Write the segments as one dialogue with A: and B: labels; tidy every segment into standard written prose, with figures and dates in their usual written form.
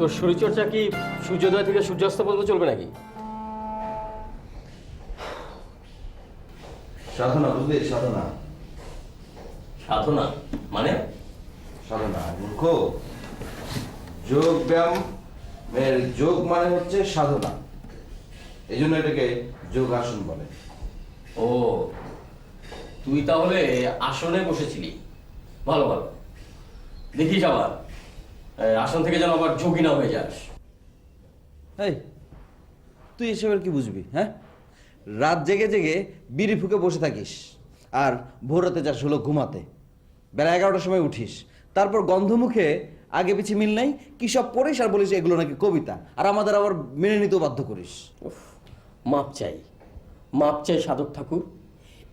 A: তোর শরীরচর্চা কি সূর্যোদয় থেকে সূর্যাস্ত পর্যন্ত চলবে নাকি?
B: সাধনা, বুঝলি? সাধনা।
A: সাধনা মানে?
B: সাধনা মূর্খ। যোগ ব্যায়ামের যোগ মানে হচ্ছে সাধনা, এই জন্য এটাকে যোগাসন বলে।
A: ও, তুই তাহলে আসনে বসেছিলি। ভালো ভালো, দেখিস আবার আসন থেকে যেন আবার যোগী না হয়ে যাস।
B: এই, তুই এসবের কি বুঝবি? হ্যাঁ, রাত জেগে জেগে বিড়ি ফুকে বসে থাকিস আর ভোর রাতে যাস হলো ঘুমাতে, বেলা 11টার সময় উঠিস, তারপর গন্ধমুখে আগে পিছে মিল নাই কি সব পড়িস আর বলিস এগুলো নাকি কবিতা, আর আমাদের আবার মেনে নিতেও বাধ্য করিস।
A: উফ, মাপ চাই, মাপ চাই সাধক ঠাকুর।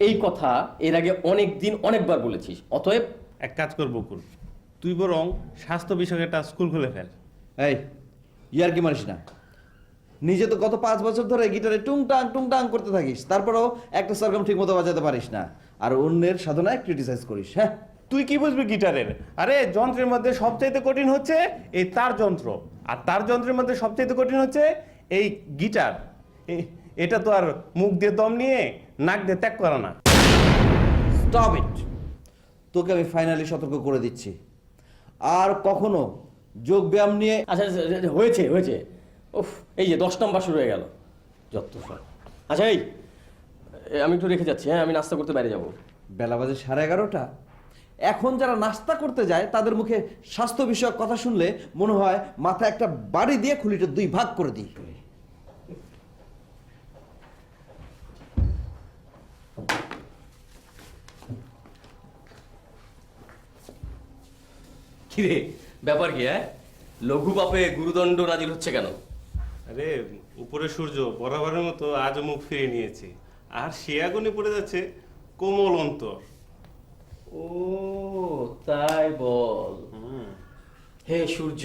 A: এই কথা এর আগে অনেক দিন অনেকবার বলেছিস। অতএব
C: এক কাজ কর বকুল, তুই বরং স্বাস্থ্য বিষয়ক একটা স্কুল খুলে ফেল।
B: এই, ইয়ার কি মানিস না? নিজে তো গত 5 বছর ধরে গিটারে টুংটাং টুংটাং করতে থাকিস, তারপরেও একটা সরগম ঠিক মতো বাজাতে পারিস না, আর অন্যের সাধনায় ক্রিটিসাইজ করিস। হ্যাঁ,
C: তুই কি বুঝবি গিটারের? আরে যন্ত্রের মধ্যে সবচাইতে কঠিন হচ্ছে এই তার যন্ত্র, আর তার যন্ত্রের মধ্যে সবচাইতে কঠিন হচ্ছে এই গিটার। এটা তো আর মুখ দিয়ে দম নিয়ে নাক দিয়ে ত্যাগ করা না।
B: Stop it. তোকে আমি ফাইনালি সতর্ক করে দিচ্ছি, আর কখনো যোগ ব্যায়াম নিয়ে।
A: আচ্ছা হয়েছে হয়েছে। উফ, এই যে 10 নম্বর শুরু হয়ে গেল, যত সব। আচ্ছা এই, আমি একটু রেখে যাচ্ছি। হ্যাঁ, আমি নাস্তা করতে বাইরে যাবো।
B: বেলা বাজে 11:30। এখন যারা নাস্তা করতে যায় তাদের মুখে স্বাস্থ্য বিষয়ক কথা শুনলে মনে হয় মাথায় একটা বাড়ি দিয়ে খুলিটা 2 ভাগ করে দিই।
A: কিরে, ব্যাপার কি? হ্যাঁ, লঘু পাপে গুরুদণ্ড নাজিল হচ্ছে কেন?
C: আরে উপরে সূর্য বরাবরের মতো আজও মুখ ফিরিয়ে নিয়েছে, আর সে আগুনে পড়ে যাচ্ছে কোমল অন্তর।
A: ও তাই বল। হে সূর্য,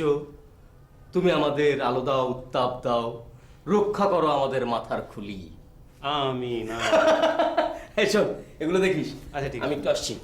A: তুমি আমাদের আলো দাও, উত্তাপ দাও, রক্ষা করো আমাদের মাথার খুলি।
C: আমিন।
A: এই শোন, এগুলো দেখিস।
C: আচ্ছা ঠিক আছে,
A: আমি একটু আসছি।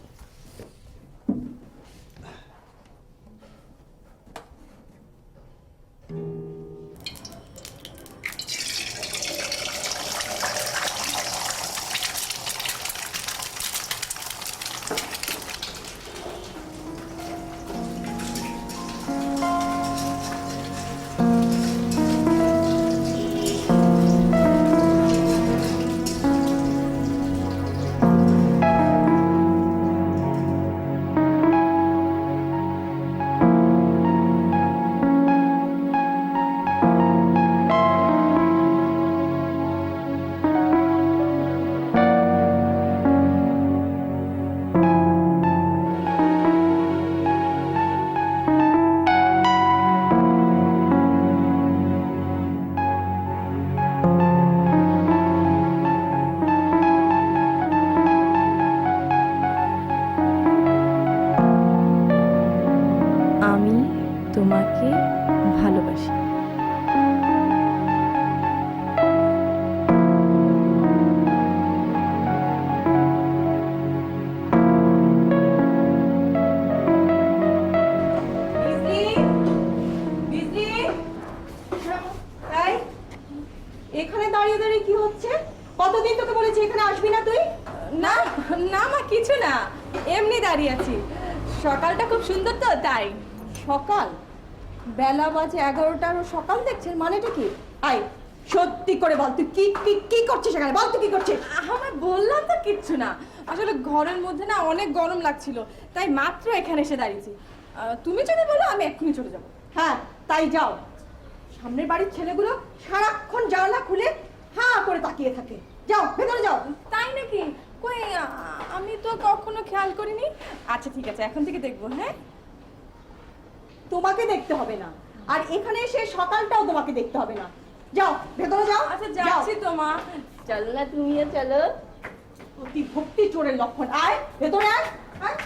D: আমি তোমাকে ভালোবাসি।
E: এখানে দাঁড়িয়ে দাঁড়িয়ে কি হচ্ছে? কতদিন তোকে বলেছি এখানে আসবি না তুই?
D: না না মা, কিছু না, এমনি দাঁড়িয়ে আছি। সকালটা খুব সুন্দর তো তাই।
E: সকাল? বেলা বাজে 11টা আর সকাল দেখছেন, মানেটা কি? আয় সত্যি করে বল, তুই কি কি কি করছিস এখানে? বল তুই কি করছিস?
D: আমি বললাম তো কিচ্ছু না, আসলে ঘরের মধ্যে না অনেক গরম লাগছিল, তাই মাত্র এখানে এসে দাঁড়িয়েছি। তুমি যদি বলো আমি এক্ষুনি চলে যাবো।
E: হ্যাঁ তাই যাও। সামনের বাড়ির ছেলেগুলো সারাক্ষণ জানলা খুলে হাঁ করে তাকিয়ে থাকে। যাও ভেতরে যাও।
D: তাই নাকি? কই, আমি তো কখনো খেয়াল করিনি। আচ্ছা ঠিক আছে, এখন থেকে দেখবো। হ্যাঁ,
E: তোমাকে দেখতে হবে না, আর এখানে এসে সকালটাও তোমাকে দেখতে হবে না। যাও ভেতরে যাও।
D: আচ্ছা যাচ্ছি তো মা, চলো না তুমিও চলো।
E: অতি ভক্তি চোরের লক্ষণ। আয় ভেতরে আয়। আয়।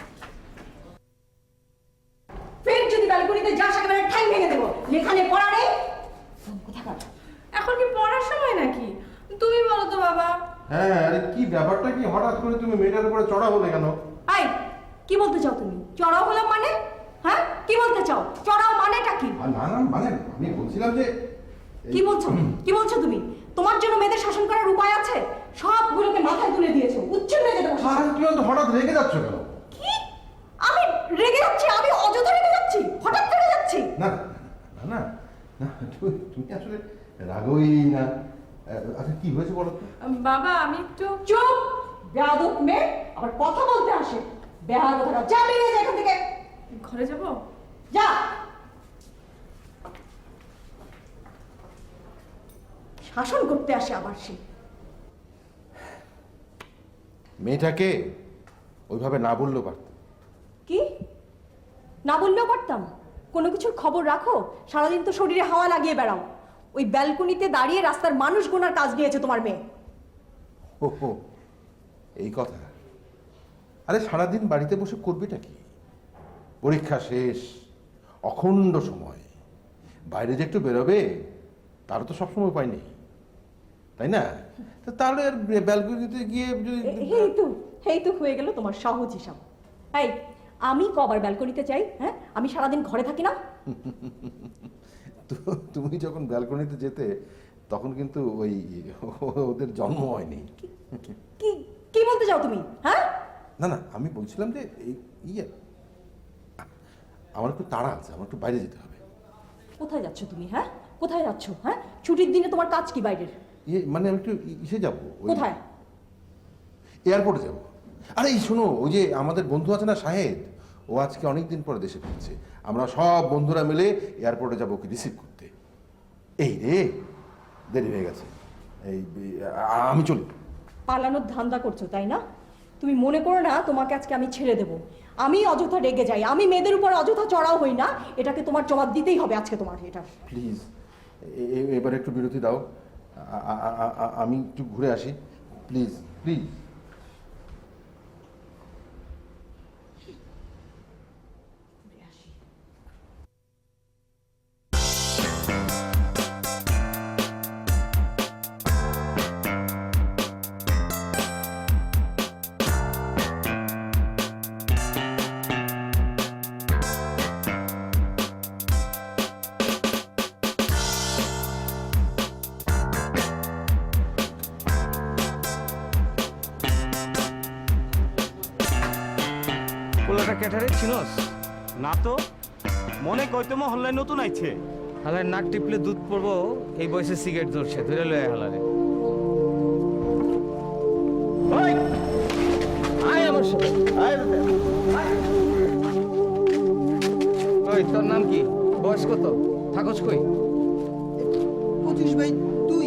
E: ফের যদি ব্যালকনিতে যাস একেবারে ঠাই ভেঙে দেবো। এখানে পড়া নেই। কোথাকার?
D: এখন কি পড়ার সময় নাকি? তুমি বলো তো বাবা।
F: হ্যাঁ, আরে কি ব্যাপারটা কি? হঠাৎ করে তুমি মেয়েটার উপরে চড়া হলে কেন?
E: আয়, কি বলতে চাও তুমি? চড়াও হলাম মানে? হ্যাঁ, কি বলতে চাও? চড়াও মানেটা কি?
F: না না মানে আমি বলছিলাম যে
E: কি বলছো? কি বলছো তুমি? তোমার জন্য মেয়েদের শাসন করার উপায় আছে? সবগুলোকে মাথায় তুলে দিয়েছো, উচ্ছন্ন হয়ে যেতে বসেছো।
F: আর তুমি তো হঠাৎ রেগে যাচ্ছ কেন?
E: কি? আমি রেগে যাচ্ছি? আমি অযথা রেগে যাচ্ছি? হঠাৎ রেগে যাচ্ছি?
F: না না না না তুমি আসলে রাগই না। আচ্ছা কি হয়েছে বলো তো?
D: বাবা আমি একটু
E: চুপ! বেয়াদব মেয়ে আবার কথা বলতে আসে। বেয়াদব কথা, যা বেরিয়ে যা এখান থেকে।
D: ঘরে যাব।
E: যা। শাসন করতে আসে আবার সে।
F: মেয়েটাকে ওইভাবে না বললেও পারত।
E: কি? না বললেও পারতাম? কোনো কিছুর খবর রাখো? সারাদিন তো শরীরে হাওয়া লাগিয়ে বেড়াও। ওই ব্যালকনিতে দাঁড়িয়ে রাস্তার মানুষ গোনার কাজ নিয়েছে তোমার মেয়ে।
F: ও এই কথা। আরে সারাদিন বাড়িতে বসে করবেটা কি? পরীক্ষা শেষ, অখণ্ড সময়, বাইরে যে একটু বেরোবে তারও তো সবসময় উপায় নেই, তাই না? তো তাহলে আর ব্যালকনিতে গিয়ে যদি
E: এই তো হয়ে গেল তোমার সহজ হিসাব। এই, আমি কবার ব্যালকনিতে চাই? হ্যাঁ, আমি সারাদিন ঘরে থাকি না?
F: তুমি যখন ব্যালকনিতে যেতে তখন কিন্তু ওই ওদের জন্ম হয়নি।
E: কি কি বলতে চাও তুমি? হ্যাঁ,
F: না না আমি বলছিলাম যে এই ইয়ে আমার একটু তাড়া আছে, আমার একটু বাইরে যেতে হবে।
E: কোথায় যাচ্ছ তুমি? হ্যাঁ, কোথায় যাচ্ছ? হ্যাঁ, ছুটির দিনে তোমার কাজ কি বাইরের?
F: ইয়ে মানে আমি একটু ইসে যাবো,
E: কোথায়?
F: এয়ারপোর্টে যাবো। আরে এই শোনো, ওই যে আমাদের বন্ধু আছে না শাহেদ, ও আজকে অনেকদিন পরে দেশে ফিরছে। আমরা সব বন্ধুরা মিলে এয়ারপোর্টে যাবো ওকে রিসিভ করতে। এই রে দেরি হয়ে গেছে, আমি চলি।
E: পালানোর ধান্দা করছো তাই না? তুমি মনে করো না তোমাকে আজকে আমি ছেড়ে দেব। আমি অযথা রেগে যাই, আমি মেয়েদের উপর অযথা চড়াও হই না। এটাকে তোমার জবাব দিতেই হবে আজকে তোমার। এটা
F: প্লিজ এবার একটু বিরতি দাও, আমি একটু ঘুরে আসি, প্লিজ প্লিজ।
G: পোলাটা ক্যাটারে চিনস? না তো, মনে কইতে মহল্লায় নতুন আইছে।
B: হালার নাক টিপলে দুধ পড়বো, এই বয়সে সিগারেট ধরছে, ধরে লয় হালারে।
G: ওই
B: আয় আমার সাথে। ওই তোর নাম কি? বয়স কত? থাকস কই?
H: 25 ভাই। তুই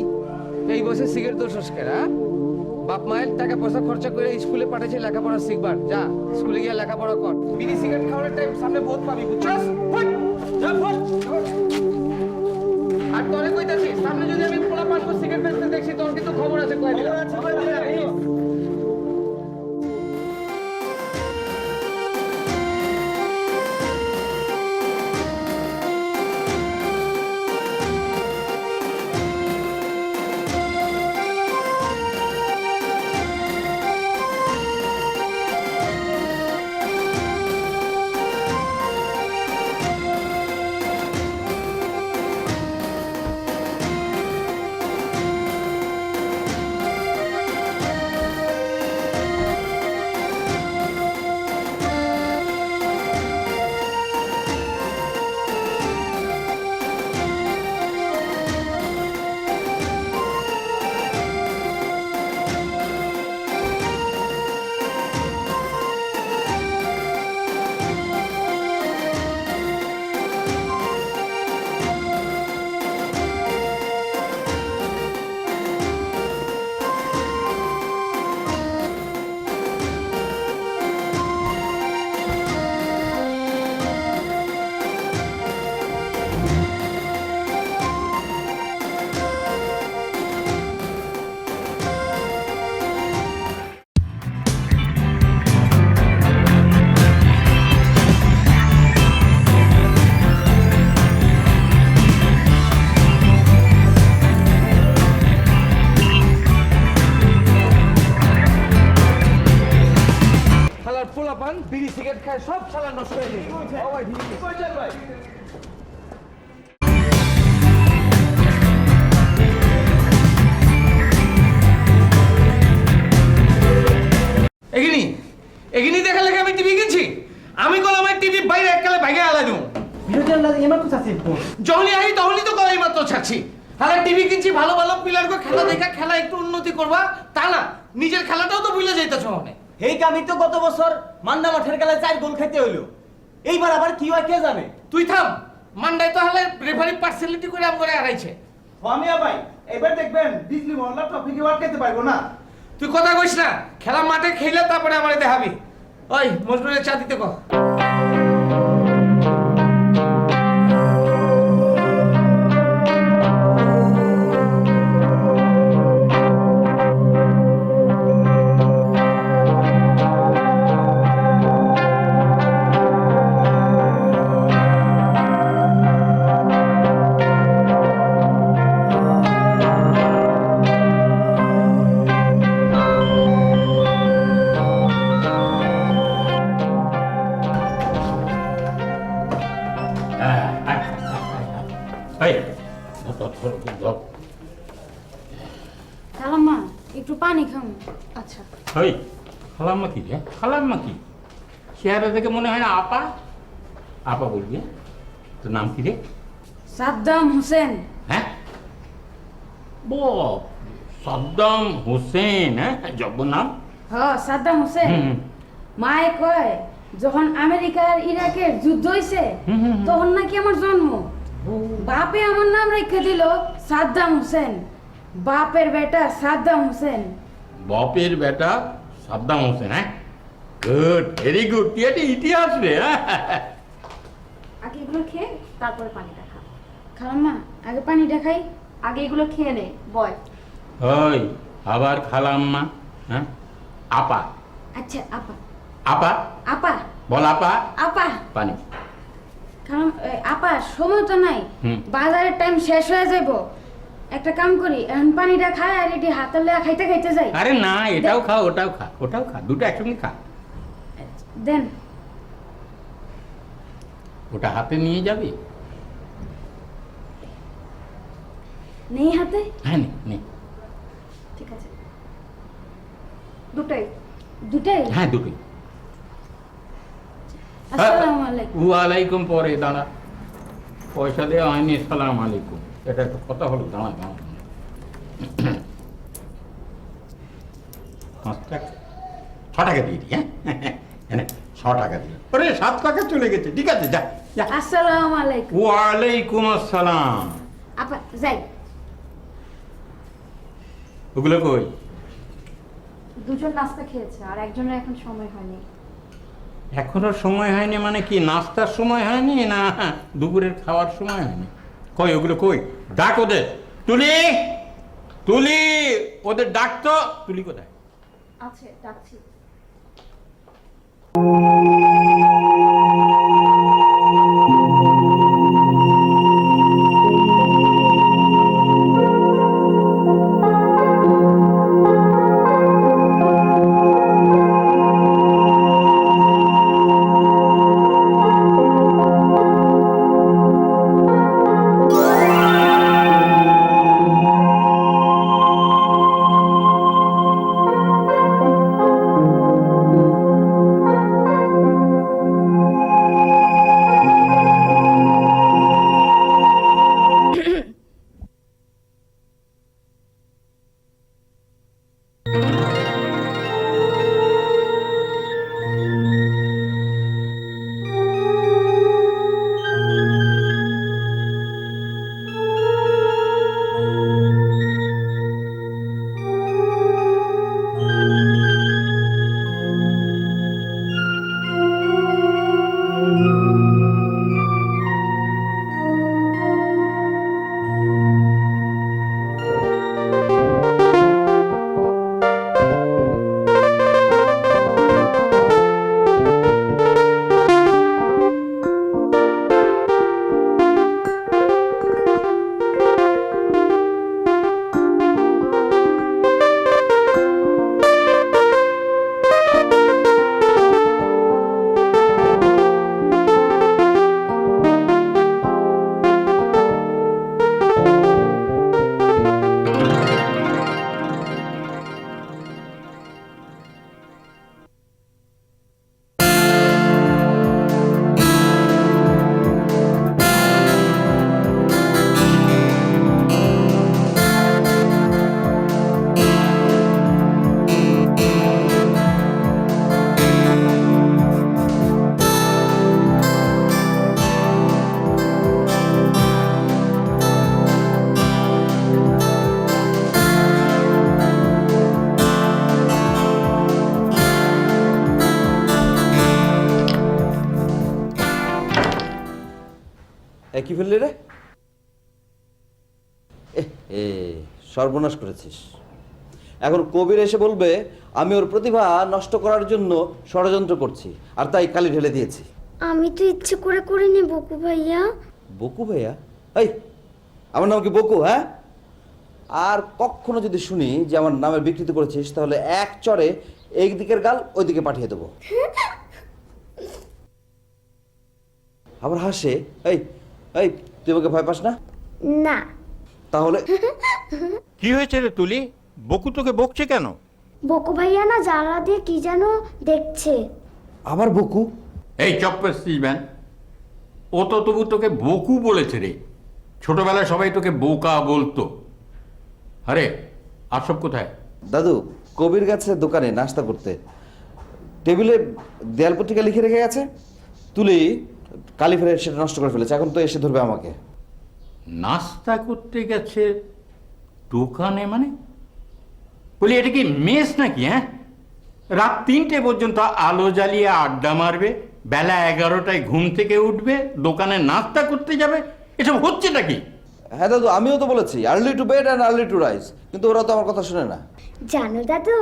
B: এই বয়সে সিগারেট ধরছস কেরা? বাপ মায়ের টাকা পয়সা খরচা করে স্কুলে পাঠাইছে লেখাপড়া শিখবার। যা স্কুলে গিয়ে লেখাপড়া কর। বিড়ি সিগারেট খাওয়ার টাইম সামনে বহুত পাবি, বুঝছস? ফট! যা ফট! আর তোরে কইতাছি, সামনে যদি আমি পোলা পান সিগারেট বেচতে দেখছি, তোর কিন্তু খবর আছে কয় দিলাম। বিড়ি সিগারেট খায় সব শালা নষ্ট হয়ে গেছে। ও ভাই ঠিক আছে ভাই।
I: এগিনি এগিনি দেখা লেগে আমি টিভি কিনছি আমি কল আমার টিভি বাইরে এককালে ভাগে আলাই দেবো যখনই আই তখনই তো কলাই মাত্র ছাড়ছি তাহলে টিভি কিনছি ভালো ভালো প্লেয়ারকে খেলা দেখা খেলা একটু উন্নতি করবা তা না নিজের খেলাটাও তো ভুলে যাইতেছ অনেক
G: এই কামি তো গত বছর মান্না মাঠের খেলায় 4 গোল খেতে হইলো এইবার আবার কি হয় কে জানে।
I: তুই থাম মান্ডাই তো হলে রেফারি পার্সেলিটি করে আম করে হারাইছে
G: ফামিয়া ভাই এবার দেখবেন ডিজনি মহল্লা ট্রফি আটকাতে পারবো না।
I: তুই কথা কইস না খেলা মাঠে খেলে তারপরে আমারে দেখাবি ওই মজনুরের চা দিতে কর
J: খালাম্মা একটু পানি খাম।
E: আচ্ছা
K: ওই খালাম্মা কি রে খালাম্মা কি চেহারা দেখে মনে হয় না আপা আপা বলবি তোর নাম কি রে
J: সাদ্দাম হোসেন।
K: হ্যাঁ ব সাদ্দাম হোসেন হ্যাঁ জব্ব নাম
J: হ সাদ্দাম হোসেন।
K: হুম।
J: মায়ে কয় যখন আমেরিকা আর ইরাকের যুদ্ধ হইছে তখন নাকি আমার জন্ম। বাপে আমার নাম রেখে দিল সাদ্দাম হোসেন। বাপের বেটা সাদ্দাম হোসেন।
K: বাপের বেটা সাদ্দাম হোসেন হ্যাঁ গুড ভেরি গুড তুই একটা ইতিহাস রে হ্যাঁ
E: আগে এগুলো খেয়ে তারপরে পানিটা খা।
J: খালাম্মা আগে পানিটা খাই।
E: আগে এগুলো খেয়ে নে বয়।
K: ওই আবার খালাম্মা হ্যাঁ আপা
J: আচ্ছা আপা
K: আপা
J: আপা
K: বল আপা
J: আপা
K: পানি
J: খালাম আপা সময় তো নাই
K: হুম।
J: বাজারের টাইম শেষ হয়ে যাইব। একটা কাম করি এখন পানিটা খাই আর এটি হাতে লেয়া খাইতে খাইতে যাই।
K: আরে না এটাও খা ওটাও খা দুটো একসঙ্গে খা
J: দেন
K: ওটা হাতে নিয়ে যাবি
J: নেই হাতে।
K: হ্যাঁ নে
E: ঠিক আছে দুটাই।
J: দুটাই।
K: হ্যাঁ দুটোই
J: আসসালামু আলাইকুম।
K: ওয়ালাইকুম পরে দাঁড়া পয়সা দেওয়া হয়নি সালাম আলাইকুম এটা একটা কথা হলো দাঁড়া দাঁড়া 5 টাকা 6 টাকা দিয়ে দিই হ্যাঁ 6 টাকা দিয়ে ওরে 7 টাকা চলে গেছে ঠিক আছে যা যা
J: আসসালামু আলাইকুম।
K: ওয়ালাইকুম আসসালাম
J: আপা যাই।
K: ওগুলো কই
E: দুজন নাস্তা খেয়েছে আর একজনের এখন সময় হয়নি।
K: এখনো সময় হয়নি মানে কি নাস্তার সময় হয়নি না দুপুরের খাওয়ার সময় হয়নি কই ওগুলো কই ডাক ওদের তুলি তুলি ওদের ডাক তো তুলি কোথায়
E: আছে ডাকছি।
B: কি ফেললি রে? এ সর্বনাশ করেছিস। এখন কবির এসে বলবে আমি ওর প্রতিভা নষ্ট করার জন্য ষড়যন্ত্র করছি আর তাই কালি ঢেলে দিয়েছি।
L: আমি তো ইচ্ছে করে করিনি বকু ভাইয়া।
B: বকু ভাইয়া? এই আমার নাম কি বকু? হ্যাঁ, আর কখনো যদি শুনি যে আমার নামে বিকৃত করেছিস তাহলে এক চড়ে এই দিকের গাল ওই দিকে পাঠিয়ে দেবো। আবার হাসে। এই এই তুই আমাকে ভয় পাস না?
L: না।
B: তাহলে
K: কি হয়েছে রে তুলি? বকু তোকে বকছে কেন?
L: বকু ভাইয়া না জানলা দিয়ে কি যেন দেখছে।
B: আবার বকু?
K: এই চপ্পর স্টিভেন, ও তো তবু তোকে বকু বলেছে রে। ছোটবেলায় সবাই তোকে বোকা বলতো। আরে আশব কোথায়?
B: দাদু কবির গাছের দোকানে নাস্তা করতে, টেবিলে দেয়াল পত্রিকা লিখে রেখে গেছে। তুলি কালি ফেলে সেটা নষ্ট করে ফেলেছে, এখন তো এসে ধরবে আমাকে।
K: নাস্তা করতে গেছে দোকানে? মানে বলি এটা কি মেস নাকি? হ্যাঁ, রাত 3টে পর্যন্ত আলো জ্বালিয়ে আড্ডা মারবে, বেলা 11টায় ঘুম থেকে উঠবে, দোকানে নাস্তা করতে যাবে, এসব হচ্ছেটা কি?
B: হ্যাঁ দাদু, আমিও তো বলেছি early to bed and early to rise, কিন্তু ওরা তো আমার কথা শুনে না।
L: জানো দাদু,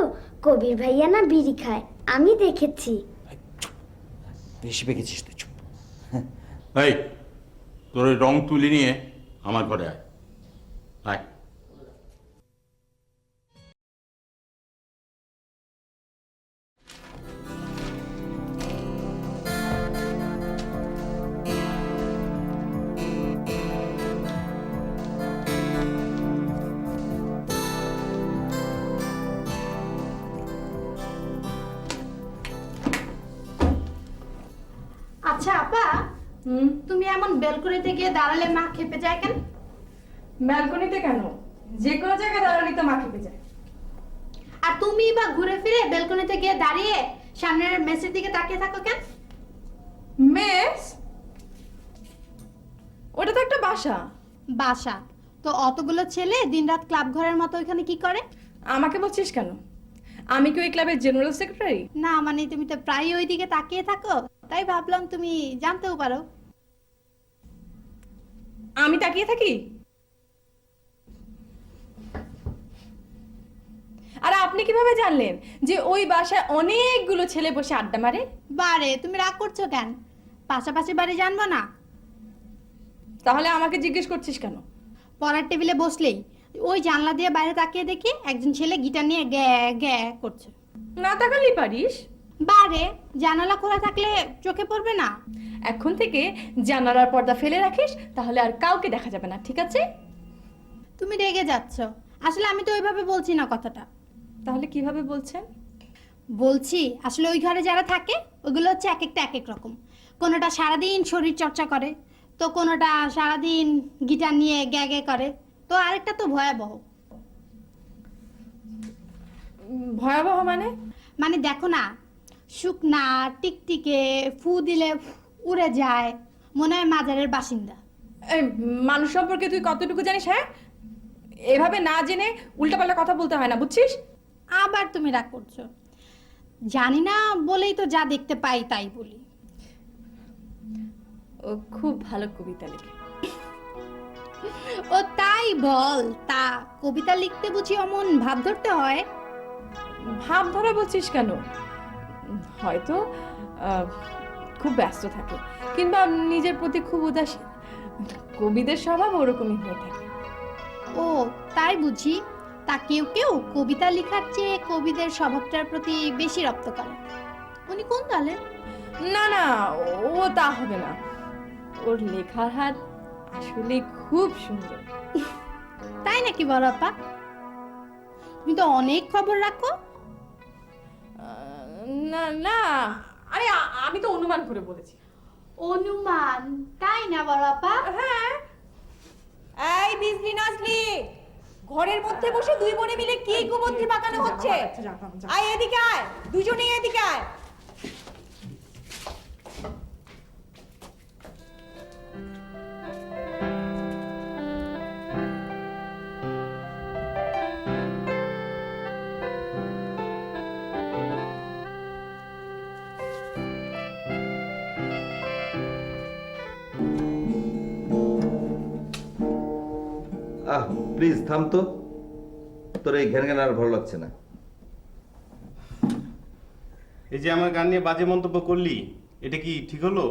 L: কবির ভাইয়া না বিড়ি খায়, আমি দেখেছি।
B: বেশি পেকেছিস তুই, চুপ।
K: এই তোর ওই রং তুলি নিয়ে আমার ঘরে আয়, আয়।
J: আচ্ছা আপা, তুমি এমন বেলকনিতে গিয়ে দাঁড়ালে মা খেপে যায় কেন?
D: ব্যালকনিতে কেন, যে কোনো জায়গায় দাঁড়ালে তো মা খেপে যায়।
J: আর তুমি বা ঘুরে ফিরে বেলকনিতে গিয়ে দাঁড়িয়ে সামনের মেসের দিকে তাকিয়ে থাকো কেন?
D: মেস? ওটা তো একটা বাসা।
J: বাসা তো অতগুলো ছেলে দিনরাত ক্লাব ঘরের মতো ওইখানে কি করে?
D: আমাকে বলছিস কেন? আমি কি ওই ক্লাবের জেনারেল সেক্রেটারি?
J: না মানে তুমি তো প্রায় ওই দিকে তাকিয়ে থাকো, তাই ভাবলাম তুমি জানতেও পারো।
D: আমি তাকিয়ে থাকি? আর আপনি কিভাবে জানলেন যে ওই বাসায় অনেকগুলো ছেলে বসে আড্ডা মারে?
J: বারে তুমি রাগ করছো কেন? পাশাপাশি বাড়ি জানবো না?
D: তাহলে আমাকে জিজ্ঞেস করছিস কেন?
J: পড়ার টেবিলে বসলেই ওই জানলা দিয়ে বাইরে তাকিয়ে দেখি একজন ছেলে গিটার নিয়ে গ্যা গ্যা করছে।
D: না তাকালেই পারিস।
J: বারে জানালা খোলা থাকলে চোখে পড়বে না?
D: এখন থেকে জানালার পর্দা ফেলে রাখিস, তাহলে আর কাউকে দেখা যাবে না, ঠিক আছে?
J: তুমি রেগে যাচ্ছ। আসলে আমি তো ওইভাবে বলছি না কথাটা।
D: তাহলে কিভাবে বলছেন?
J: বলছি আসলে ওই ঘরে যারা থাকে ওগুলো হচ্ছে এক একটা এক এক রকম। কোনোটা সারাদিন শরীর চর্চা করে, তো কোনোটা সারাদিন গিটার নিয়ে গ্যা গ্যা করে, তো আরেকটা তো ভয়াবহ।
D: ভয়াবহ মানে?
J: মানে দেখো না, শুকনা টিকটিকে, ফু দিলে উড়ে যায়, মনে হয় মাজারের বাসিন্দা।
D: এই মানুষ সম্পর্কে তুই কতটুকু জানিস? হ্যাঁ, এভাবে না জেনে উল্টাপাল্টা কথা বলতে হয় না, বুঝছিস?
J: আবার তুমি রাগ করছো। জানি না বলেই তো যা দেখতে পাই তাই বলি।
D: ও খুব ভালো কবিতা লেখে।
J: ও তাই বল? তা কবিতা লিখতে বুঝি অমন ভাব ধরতে হয়?
D: ভাব ধরা বলছিস কেন? হয়তো খুব ব্যস্ত থাকে কিংবা নিজের প্রতি খুব উদাসীন। কবিদের স্বভাব ওরকমই হয়ে থাকে।
J: ও তাই বুঝি? তা কেউ কেউ কবিতা লেখার চেয়ে কবিদের স্বভাবটার প্রতি বেশি রপ্ত করে। উনি কোন দলে?
D: না না, ও তা হবে না। ওর লেখার হাত আসলে খুব সুন্দর।
J: তাই নাকি বড় আপা? তুমি তো অনেক খবর রাখো।
D: না না, আরে আমি তো অনুমান করে বলেছি।
J: অনুমান? তাই না বড় আপা?
D: হ্যাঁ।
E: এই বিজলি নাজলি, ঘরের মধ্যে বসে দুই বোনে মিলে কি কুবুদ্ধি পাকানো হচ্ছে? আয় এদিকে আয়, দুজনেই এদিকে আয়।
B: প্লিজ থাম তো, তোর এই ঘ্যান ঘ্যান আর ভালো লাগছে না।
C: এই যে আমার গান নিয়ে বাজে মন্তব্য করলি, এটা কি ঠিক হলো?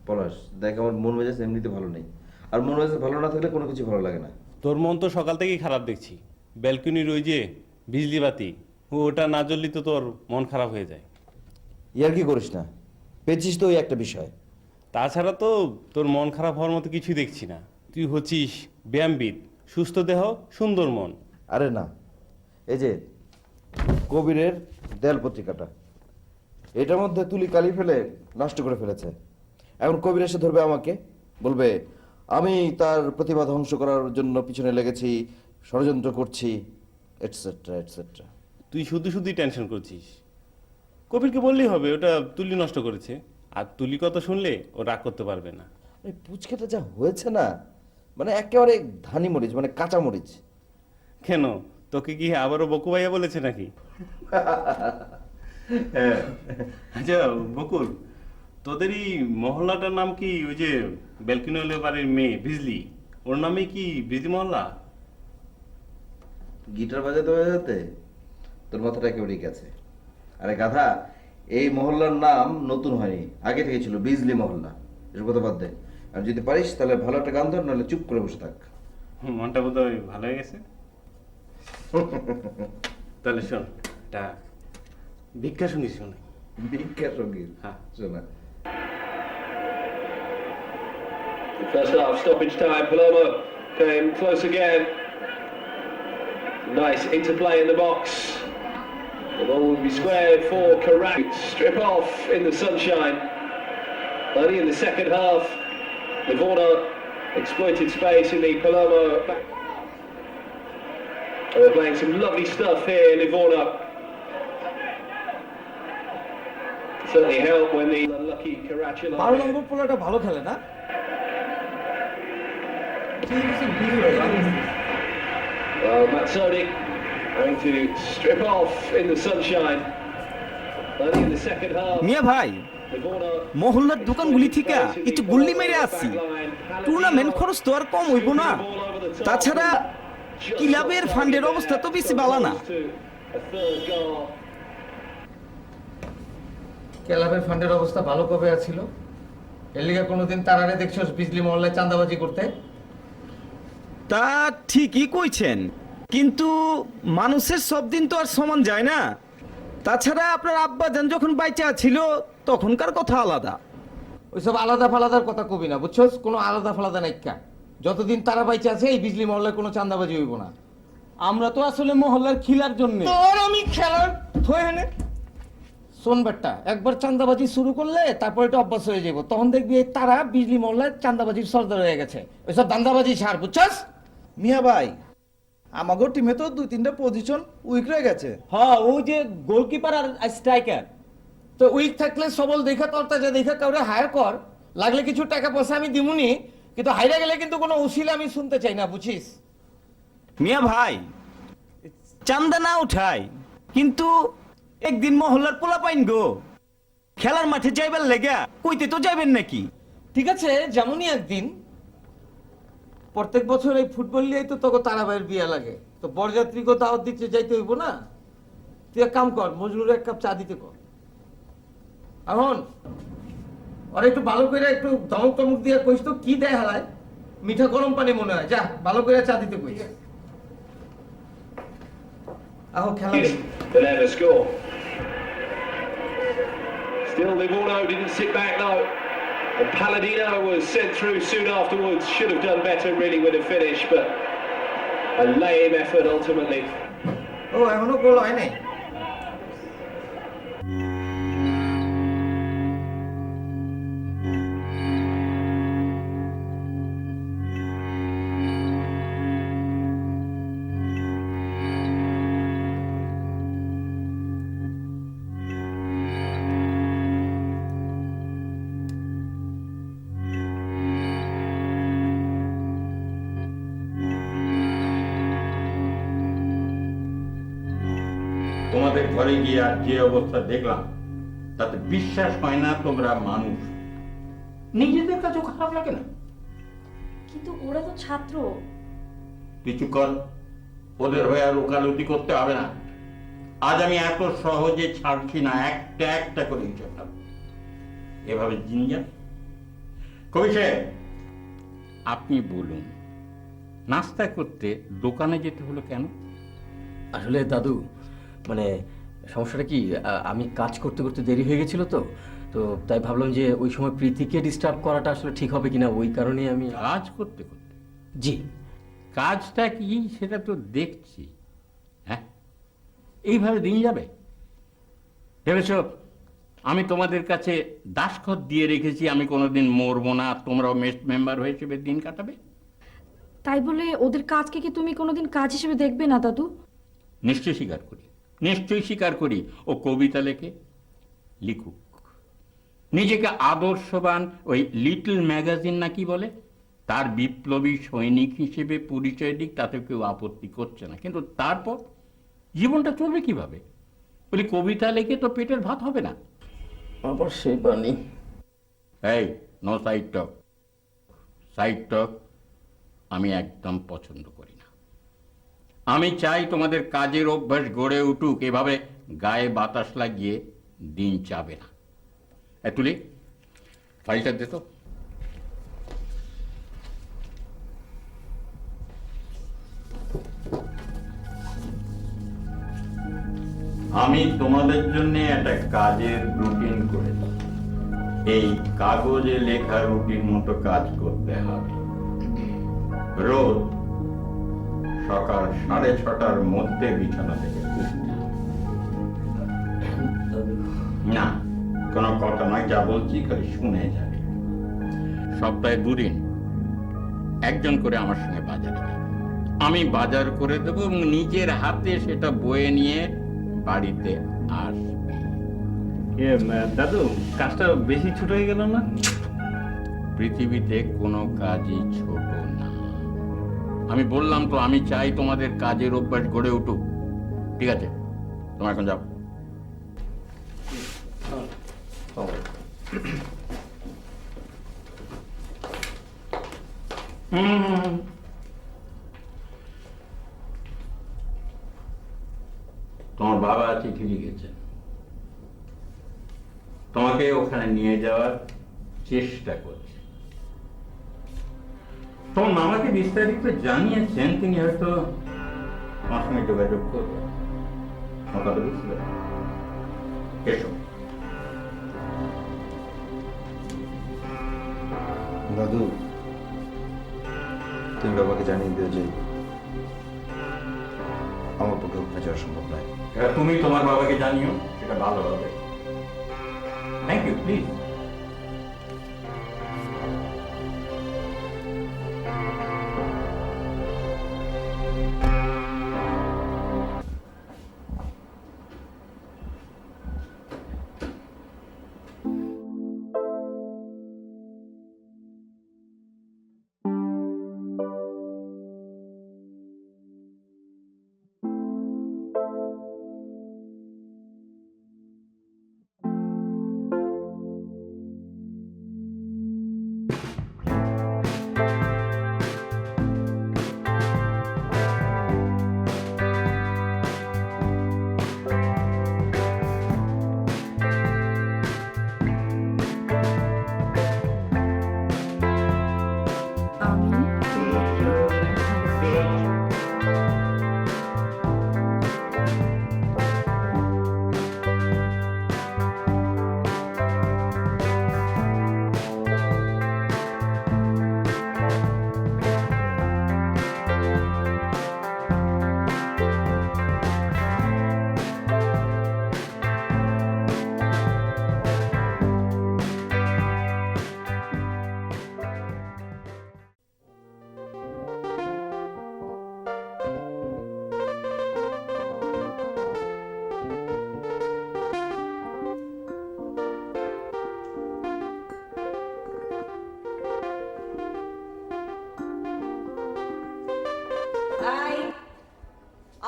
B: পলাশ দেখ, আমার মন মেজাজ এমনিতে ভালো নেই, আর মন মেজাজ ভালো না থাকলে কোনো কিছু ভালো লাগে না।
C: তোর মন তো সকাল থেকেই খারাপ দেখছি। ব্যালকনির ওই যে বিজলি বাতি, ওটা না জ্বললে তো তোর মন খারাপ হয়ে যায়।
B: ইয়ার কি করিস না, পেয়েছিস তো ওই একটা বিষয়।
C: তাছাড়া তো তোর মন খারাপ হওয়ার মতো কিছুই দেখছি না। তুই হচ্ছিস ব্যায়ামবিদ, সুস্থ দেহ সুন্দর মন।
B: আরে না, এই যে কবিরের দেয়াল পত্রিকাটা, এটার মধ্যে তুলি কালি ফেলে নষ্ট করে ফেলেছে। এখন কবির এসে ধরবে আমাকে, বলবে আমি তার প্রতিভা ধ্বংস করার জন্য পিছনে লেগেছি, ষড়যন্ত্র করছি, এটসেট্রা এটসেট্রা।
C: তুই শুধু শুধুই টেনশন করছিস। কবিরকে বললেই হবে ওটা তুলি নষ্ট করেছে, আর তুলি কথা শুনলে ও রাগ করতে পারবে না।
B: এই পুচকেটা যা হয়েছে না, মানে একেবারে ধানি মরিচ, মানে কাঁচা মরিচ।
C: কেন, তোকে কি আবারও বকু ভাইয়া বলেছে নাকি? আচ্ছা বকুল, তোদের এই মহল্লাটার নাম কি ওই যে ব্যালকনি বাড়ির মেয়ে বিজলি, ওর নামে কি বিজলি মহল্লা?
B: গিটার বাজাতে বাজাতে তোর মাথাটা একেবারেই গেছে। আরে গাধা, এই মহল্লার নাম নতুন হয়নি, আগে থেকে ছিল বিজলি মহল্লা। এসব কথা বাদ দে, আর যদি পারিস তাহলে ভালো একটা গান ধর, নাহলে চুপ করে বসে থাক।
C: মনটা বোধহয় ভালো হয়ে গেছে। তাহলে শোন, এটা ভিক্ষা শুনিস শোনে।
B: ভিক্ষা সঙ্গীত?
C: হ্যাঁ
B: শোনা।
M: First half stoppage time. Palermo came close again. Nice interplay in the box. The ball will be squared for Karak. Strip off in the sunshine. Early in the second half, Livorno exploited space in the Palermo back. They're playing some lovely stuff here in Livorno. Certainly help when the unlucky Caracciolo.
I: পোলাটা ভালো খেলে না?
M: Well, Matsoni going to strip off in the sunshine. Early in the second half.
G: মিয়া ভাই, মহল্লার দোকানগুলি থেকে একটু গুল্লি মেরে আসছি। টুর্নামেন্ট খরচ তো আর কম হইব না, তাছাড়া ক্লাবের ফান্ডের অবস্থা তো বেশি ভালো না।
I: ক্লাবের ফান্ডের অবস্থা ভালো কবে আছিল? এর লিগে কোনোদিন তারারে দেখছস বিজলি মহল্লায় চাঁদাবাজি করতে?
G: তা ঠিকই কইছেন, কিন্তু মানুষের সব দিন তো আর সমান যায় না। তাছাড়া আপনার আব্বাজান যখন বাইচা ছিল তখনকার কথা আলাদা।
I: ওইসব আলাদা ফালাদার কথা কবি না, বুঝছস? কোনো আলাদা ফালাদা নাইকা। যতদিন তারা বাইচা আছে এই বিজলি মহল্লায় কোনো চাঁদাবাজি হইব না।
G: আমরা তো আসলে মহল্লার খিলার জন্য।
I: তোর আমি খেলার থই হেনে শোন বেটা, একবার চাঁদাবাজি শুরু করলে তারপর এটা অভ্যাস হয়ে যাবো, তখন দেখবি এই তারা বিজলি মহল্লায় চাঁদাবাজির সর্দার হয়ে গেছে। ওইসব দান্দাবাজি ছাড়, বুঝছস?
H: মিয়া ভাই, আমাগো টিমে তো 2-3টা পজিশন উইক রয়ে গেছে।
G: হ্যাঁ, ওই যে গোলকিপার আর স্ট্রাইকার।
I: তো উইক থাকলে সবল দেখা তরতাজা দেখা কাউরে হায়ার কর, লাগলে কিছু টাকা পয়সা আমি দিমুনি, কিন্তু হাইরা গেলে কিন্তু কোনো উসিলা আমি শুনতে চাই না, বুঝিস?
G: মিয়া ভাই, চান্দা না উঠাই, কিন্তু একদিন মহল্লার পোলা পাইন গো, খেলার মাঠে যাইবার লেগা কইতে তো যাবেন নাকি?
I: ঠিক আছে, যেমনই একদিন। প্রত্যেক বছর এই ফুটবল নিয়েই তো তোকে তারাবাইয়ের বিয়ে লাগে, তো বরযাত্রীকে দাওয়াত দিতে যাইতে হইব না? তুই এক কাম কর, মজনুরে এক কাপ চা দিতে কর। এখন ওরা একটু ভালো করে একটু ধমক টমক দিয়ে কইস তো কি দেয় হালায়, মিঠা গরম পানি মনে হয়, যা ভালো করে চা দিতে কইস। আহো খেলা
M: They never score. Still, Livorno didn't sit back though. And Palladino was sent through soon afterwards. Should have done better really with a finish, but a lame effort ultimately.
I: ও এখনো গোল হয় নাই।
K: তোমাদের ঘরে গিয়ে আর যে অবস্থা দেখলাম তাতে বিশ্বাস হয় না তোমরা মানুষ। নিজেদের কাছেও খারাপ লাগে না?
E: কিন্তু ওরা তো ছাত্র,
K: তুই চুপ কর, ওদের হয়ে আর ওকালতি করতে হবে না। আজ আমি এত সহজে ছাড়ছি না, একটা একটা করে হিসাব নেব। এভাবে জিঞ্জার কবি সাহেব, আপনি বলুন, নাস্তা করতে দোকানে যেতে হলো কেন?
A: আসলে দাদু, মানে সমস্যাটা কি, আমি কাজ করতে করতে দেরি হয়ে গেছিল তো তো তাই ভাবলাম যে ওই সময় প্রীতিকে ডিস্টার্ব করাটা আসলে ঠিক হবে কিনা, ওই কারণেই আমি।
K: কাজ করতে করতে?
A: জি।
K: কাজটা কি সেটা তো দেখছি। হ্যাঁ, এইভাবে দিন যাবে? ভেবেছ আমি তোমাদের কাছে দাসখত দিয়ে রেখেছি, আমি কোনোদিন মরবো না, তোমরাও মেম্বার হয়ে হিসেবে দিন কাটাবে?
J: তাই বলে ওদের কাজকে কি তুমি কোনোদিন কাজ হিসেবে দেখবে না দাদু?
K: নিশ্চয়ই স্বীকার করি, নিশ্চয়ই স্বীকার করি। ও কবিতা লেখে, লিখুক, নিজেকে আদর্শবান ওই লিটল ম্যাগাজিন নাকি বলে তার বিপ্লবী সৈনিক হিসেবে পরিচয় দিক, তাতে কেউ আপত্তি করছে না। কিন্তু তারপর জীবনটা চলবে কিভাবে? বলি কবিতা লেখে তো পেটের ভাত হবে না।
A: আবার সেই বাণী।
K: এই নো সাইড টক, সাইড টক আমি একদম পছন্দ করি না। আমি চাই তোমাদের কাজের অভ্যাস গড়ে উঠুক, এভাবে গায়ে বাতাস লাগিয়ে দিন যাবে না। তুলি ফাইলটা দে তো। আমি তোমাদের জন্য একটা কাজের রুটিন করেছি। এই কাগজে লেখা রুটিন মতো কাজ করতে হবে। রোজ সকাল 6:30টার মধ্যে বিছানা থেকে উঠতে হবে। না, কোনো কথা নয়, যা বলছি খালি শুনে যাবে। সপ্তাহে 2 দিন একজন করে আমার সঙ্গে বাজারে যাবে। আমি বাজার করে দেবো এবং নিজের হাতে সেটা বয়ে নিয়ে বাড়িতে আসবে।
C: দাদু, কাজটা বেশি ছোট হয়ে গেল না?
K: পৃথিবীতে কোনো কাজই ছোট না। আমি বললাম তো, আমি চাই তোমাদের কাজের অভ্যাস গড়ে উঠুক। ঠিক আছে, তোমরা এখন যাও। তোমার বাবা চিঠি লিখেছেন, তোমাকে ওখানে নিয়ে যাওয়ার চেষ্টা করছে। তোমার মামাকে বিস্তারিত জানিয়েছেন, তিনি হয়তো তোমার সঙ্গে যোগাযোগ করবেন। কথা বুঝতে এসো।
B: দাদু, তুমি বাবাকে জানিয়ে দিও যে আমার পক্ষে ওখানে যাওয়া সম্ভব নয়।
K: তুমি তোমার বাবাকে জানিও, সেটা ভালো হবে। Thank you, please.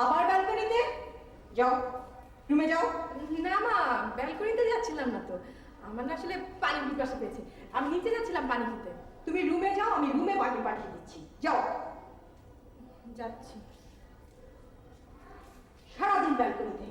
E: আবার ব্যালকনিতে যাও, রুমে যাও।
D: না মা, ব্যালকনিতে যাচ্ছিলাম না তো, আমার না আসলে পানি পিপাসা পেয়েছে, আমি নিচে যাচ্ছিলাম পানি খেতে।
E: তুমি রুমে যাও, আমি রুমে পানি পাঠিয়ে দিচ্ছি, যাও। যাচ্ছি। সারাদিন ব্যালকনিতে।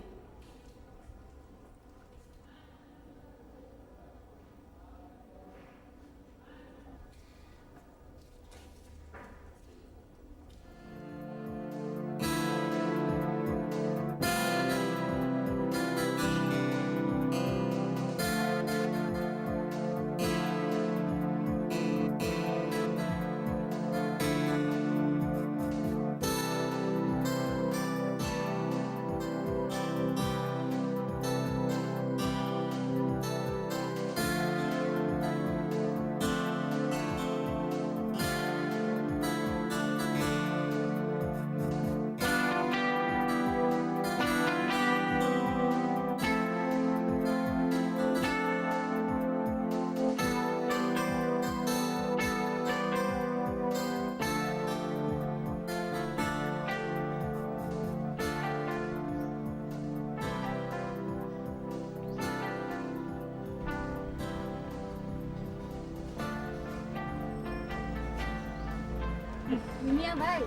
J: মিয়া ভাই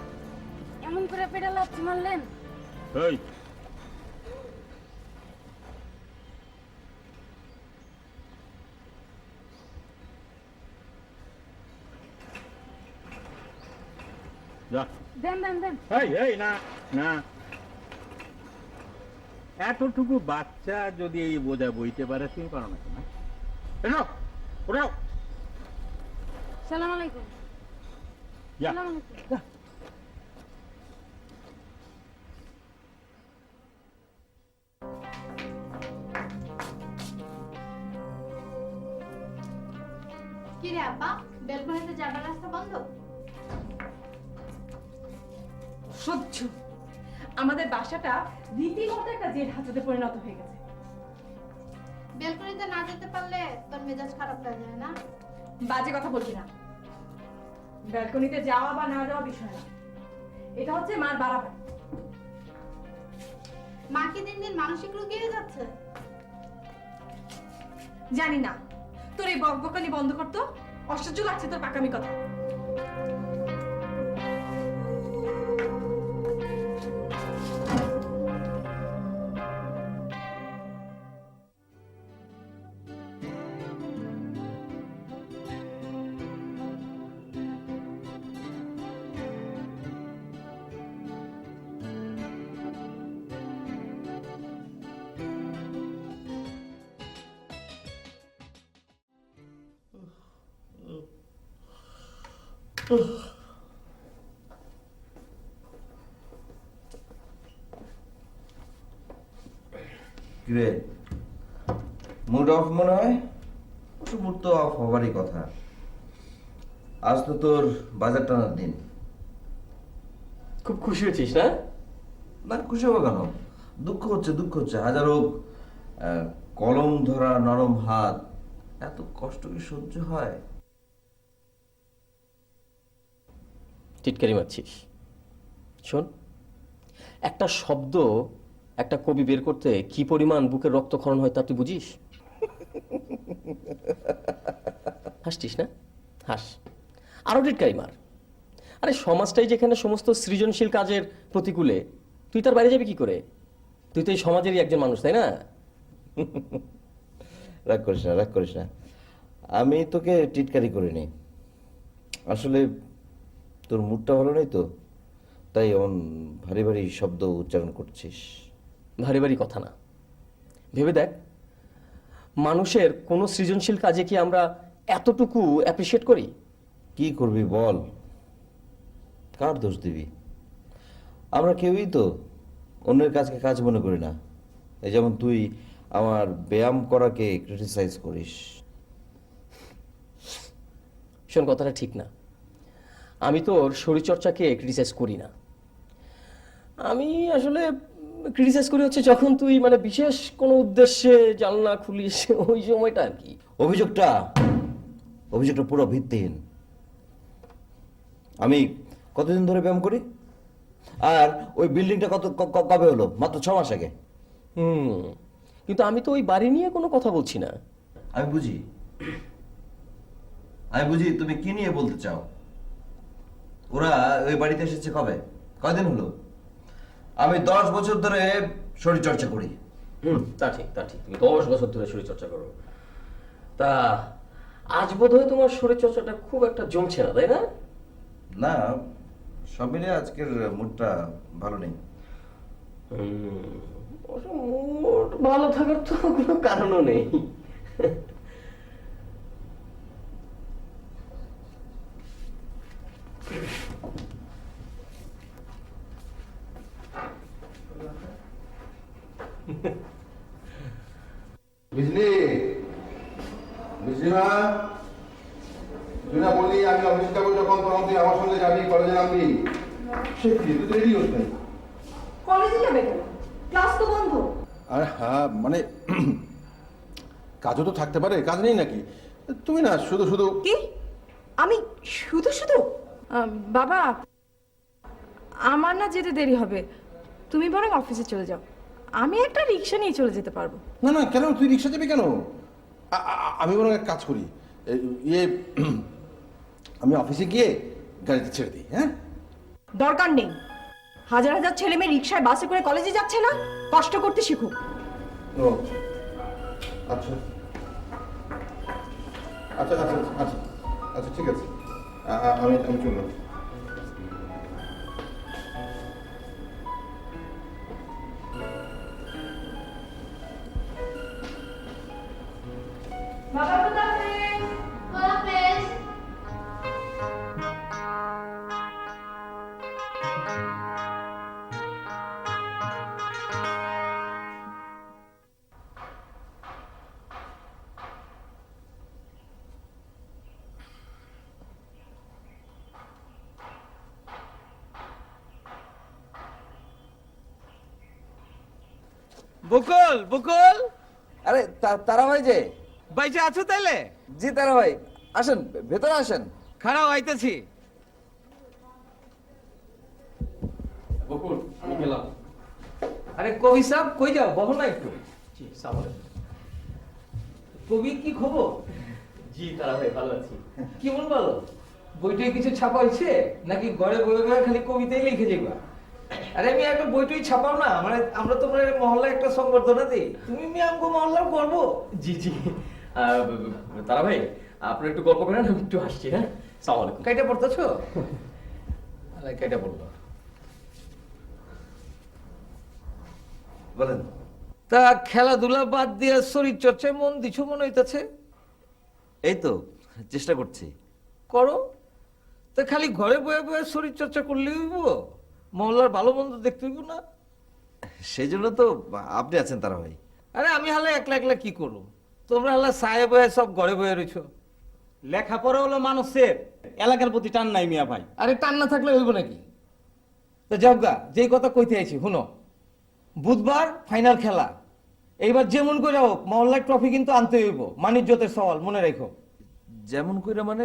J: এমন করে পেটে লাথি মারলেন?
K: এই যা
J: দেন দেন দেন।
K: এই না না, এতটুকু বাচ্চা যদি এই বোঝা বইতে পারে, তুমি পারো না কেন? এনো ওরাও
J: সালাম আলাইকুম।
K: যা
J: সালাম আলাইকুম।
L: কি রে আব্বা, বেলকনিতে যাবার রাস্তা বন্ধ?
D: সহ্য। আমাদের বাসাটা রীতিমতো একটা জেল হাজতে পরিণত হয়ে গেছে।
L: বেলকনিতে না যেতে পারলে তোর মেজাজ খারাপ হয়ে যায় না?
D: বাজে কথা বলবি না। ব্যালকনিতে যাওয়া বা না যাওয়া বিষয় না, এটা হচ্ছে মার বাড়াবাড়ি।
L: মা কি দিন দিন মানসিক রোগী হয়ে যাচ্ছে?
D: জানি না, তোর এই বকবকানি বন্ধ করতো। অসহ্য লাগছে তোর পাকামি কথা।
B: কিরে, মুড অফ মনে হয়? মুড তো অফ হবারই কথা। আজ তো তোর বাজার টানার দিন।
A: খুব খুশি হয়েছিস না?
B: না, খুশি হবো কেন? দুঃখ হচ্ছে, দুঃখ হচ্ছে। হাজারো কলম ধরা নরম হাত, এত কষ্ট কি সহ্য হয়?
A: টিটকারি মারছিস? শোন, একটা শব্দ একটা কবি বের করতে কি পরিমাণ বুকের রক্তক্ষরণ হয় তা তুই বুঝিস? হাসছিস না? হাস, আরো টিটকারি মার। আরে সমাজটাই যেখানে সমস্ত সৃজনশীল কাজের প্রতিকূলে, তুই তার বাইরে যাবি কি করে? তুই তো এই সমাজেরই একজন মানুষ, তাই না?
B: রাগ করিস না, রাগ করিস না। আমি তোকে টিটকারি করিনি। আসলে তোর মুডটা ভালো নেই তো, তাই এমন ভারী ভারী শব্দ উচ্চারণ করছিস।
A: ভারী ভারী কথা না, ভেবে দেখ, মানুষের কোনো সৃজনশীল কাজে কি আমরা এতটুকু অ্যাপ্রিসিয়েট করি?
B: কি করবি বল? কার দোষ দিবি? আমরা কেউই তো অন্যের কাজকে কাজ মনে করি না। এই যেমন তুই আমার ব্যায়াম করাকে ক্রিটিসাইজ করিস।
A: শোন, কথাটা ঠিক না। আমি তোর শরীরচর্চাকে ক্রিটিসাইজ করি না। আমি আসলে ক্রিটিসাইজ করি হচ্ছে যখন তুই মানে বিশেষ কোনো উদ্দেশ্যে জানলা খুলিস, ওই সময়টা আর কি।
B: অভিযোগটা পুরো ভিত্তিহীন। আমি কতদিন ধরে ব্যায়াম করি, আর ওই বিল্ডিংটা কবে হলো? মাত্র 6 মাস আগে।
A: কিন্তু আমি তো ওই বাড়ি নিয়ে কোনো কথা বলছি না।
B: আমি বুঝি তুমি কি নিয়ে বলতে চাও। ওরা ওই বাড়িতে এসেছে কবে কয়দিন হলো? আমি 10 বছর ধরে শরীর চর্চা করি।
A: তা ঠিক তুমি 10 বছর ধরে শরীর চর্চা করো। তা আজ বোধহয় তোমার শরীর চর্চাটা খুব একটা জমছে না, তাই না?
B: না, সব মিলিয়ে আজকের মুডটা ভালো নেই।
A: অবশ্য মুড ভালো থাকার তো কোনো কারণও নেই।
F: বুঝলি বুঝলি না, তুই না বললি আমি অফিস যাবো যখন তখন তুই আমার সঙ্গে যাবি, কলেজে নামবি। সে কি তুই রেডি হোস নাই?
E: কলেজে যাবে কেন? ক্লাস তো বন্ধ।
F: আরে হ্যাঁ, মানে কাজও তো থাকতে পারে, কাজ নেই নাকি? তুমি না শুধু শুধু
E: কি? আমি শুধু শুধু?
D: বাবা, আমার না যেতে দেরি হবে, তুমি বরং অফিসে চলে যাও, আমি একটা রিক্সা নিয়ে চলে যেতে পারবো।
F: না না, কেন তুই রিক্সা যাবি কেন? আমি বরং এক কাজ করি, ইয়ে আমি অফিসে গিয়ে গাড়িতে ছেড়ে দিই। হ্যাঁ,
E: দরকার নেই। হাজার হাজার ছেলে মেয়ে রিক্সায় বাসে করে কলেজে যাচ্ছে না, কষ্ট করতে শিখুক।
F: ও আচ্ছা আচ্ছা আচ্ছা আচ্ছা আচ্ছা ঠিক আছে, আমি চললাম।
I: বকুল বকুল,
B: আরে তারা ভাই যে
I: বাইচে আছো তাইলে?
B: জি তারা ভাই, আসেন ভেতরে আসেন।
I: খারাপ আইতেছি।
A: বকুল, আমি গেলাম।
I: আরে কবি সাহেব কই যাও, বলো না একটু।
A: জি, সালাম আলাইকুম।
I: কবি কি খবর?
A: জি তারা ভাই, ভালো আছি।
I: কেমন ভালো? বইটই কিছু ছাপা হয়েছে নাকি ঘরে বই বই খালি কবিতাই লিখে যাবা? আরে আমি একটা বইটই ছাপাও না, মানে আমরা তোমরা মহল্লায় একটা সংবর্ধনা দিই, তুমি মি আমগো মহল্লার গর্ব।
A: জি জি, তারা ভাই আপনি একটু গল্প করেন, আমি একটু হাসছি। হ্যাঁ, সালাম আলাইকুম।
I: কাইটা পড়তেছো? আরে কাইটা পড়লো।
B: বলেন।
I: তা খেলাধুলা বাদ দিয়ে শরীর চর্চায় মন দিছো মনে হইতেছে?
B: এই তো চেষ্টা করছি।
I: করো। তা খালি ঘরে বয়ে বয়ে শরীর চর্চা করলে হইব? মহল্লার ভালো মন্দ দেখতে হইব না?
B: সেই জন্য তো আপনি আছেন তারা ভাই।
I: আরে আমি হালে একলা একলা কি করব? তোমরা হালে সাহেব বয়ে সব ঘরে বয়ে রইছো।
G: লেখাপড়া হলো মানুষের, এলাকার প্রতি টান নাই মিয়া ভাই।
I: আরে টান না থাকলে হইব নাকি? তো যাওগা, যেই কথা কইতে আইছি শুনো, বুধবার ফাইনাল খেলা, এইবার যেমন করে হোক মহল্লার ট্রফি কিন্তু আনতে হইব, মানিজ্যতের সওয়াল মনে রেখো।
B: যেমন কইরা মানে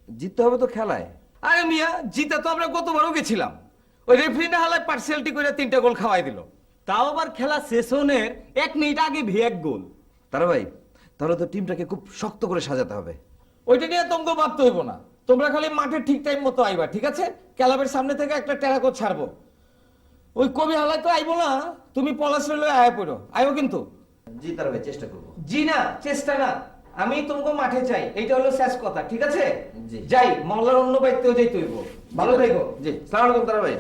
B: জিততে হবে তো খেলায়।
I: আরে মিয়া, জিতা তো আমরা গতবারও গেছিলাম, ওই রেফারি না হালায় পার্সিয়ালিটি করে 3টা গোল খাওয়াই দিল।
G: তাও আবার খেলা সেশনের 1 মিনিট আগে এক গোল।
B: তারা ভাই, তাহলে তো টিমটাকে খুব শক্ত করে সাজাতে হবে।
I: ওইটা নিয়ে তোমাকে ভাবতে হইব না, তোমরা খালি মাঠে ঠিক টাইম মতো আইবা, ঠিক আছে? ক্লাবের সামনে থেকে একটা টেরাকোট ছাড়বো, ওই কবি হালায় তো আইবো না, তুমি পলাশ রেলে আয়া পড়ো, আইও কিন্তু।
B: জি তারা ভাই, চেষ্টা করবো।
I: জি না, চেষ্টা না, আমি তোমাকে মাঠে চাই, এইটা হলো শেষ কথা, ঠিক আছে?
B: জি।
I: যাই, মহল্লার অন্য বাইতেও যাইতে হইব। ভালো থাকো।
B: জি, সালাম আলাইকুম তারা ভাই।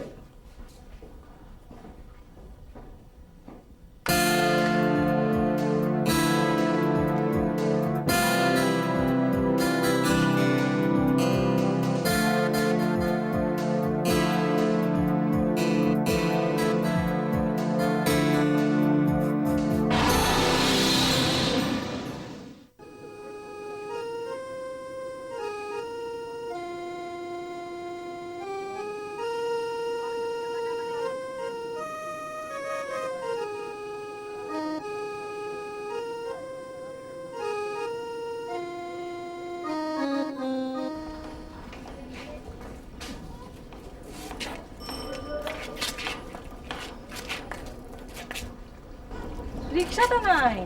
D: রিক্সা তো নাই।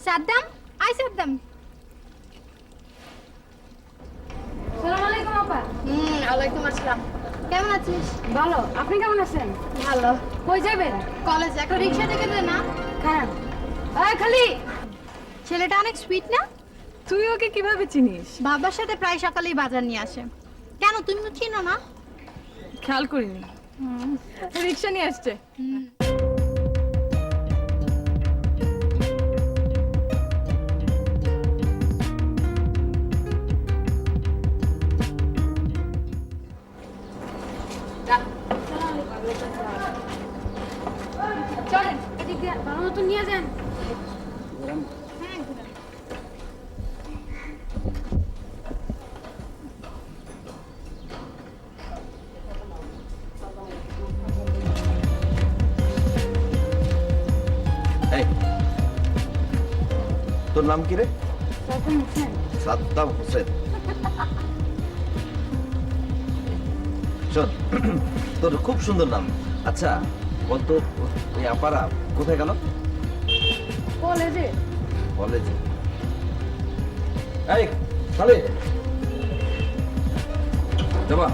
L: সাদ্দাম, আই সাদ্দাম।
J: সালাম আলাইকুম আপা।
L: ওয়ালাইকুম আসসালাম।
J: কেমন আছিস? ভালো। আপনি কেমন আছেন? ভালো। কই যাবেন? কলেজ। একটা রিকশা ডেকে দে না। খারাপ। এই খালি,
E: ছেলেটা অনেক সুইট না?
D: তুই ওকে কিভাবে চিনিস?
E: বাবার সাথে প্রায় সকালেই বাজার নিয়ে আসে। কেন, তুমি তো চিনো না?
D: খেয়াল করিনি। রিক্সা নিয়ে আসছে।
J: চলেন এদিক দিয়ে ভালো মতো নিয়ে যান।
B: এই, তোর নাম কি রে?
J: সাদ্দাম হোসেন।
B: সাদ্দাম হোসেন। শোন, তোর খুব সুন্দর নাম। আচ্ছা বলতো, ওই আপারা কোথায় গেল?
J: কলেজে।
B: কলেজে? এই খালি যাবা?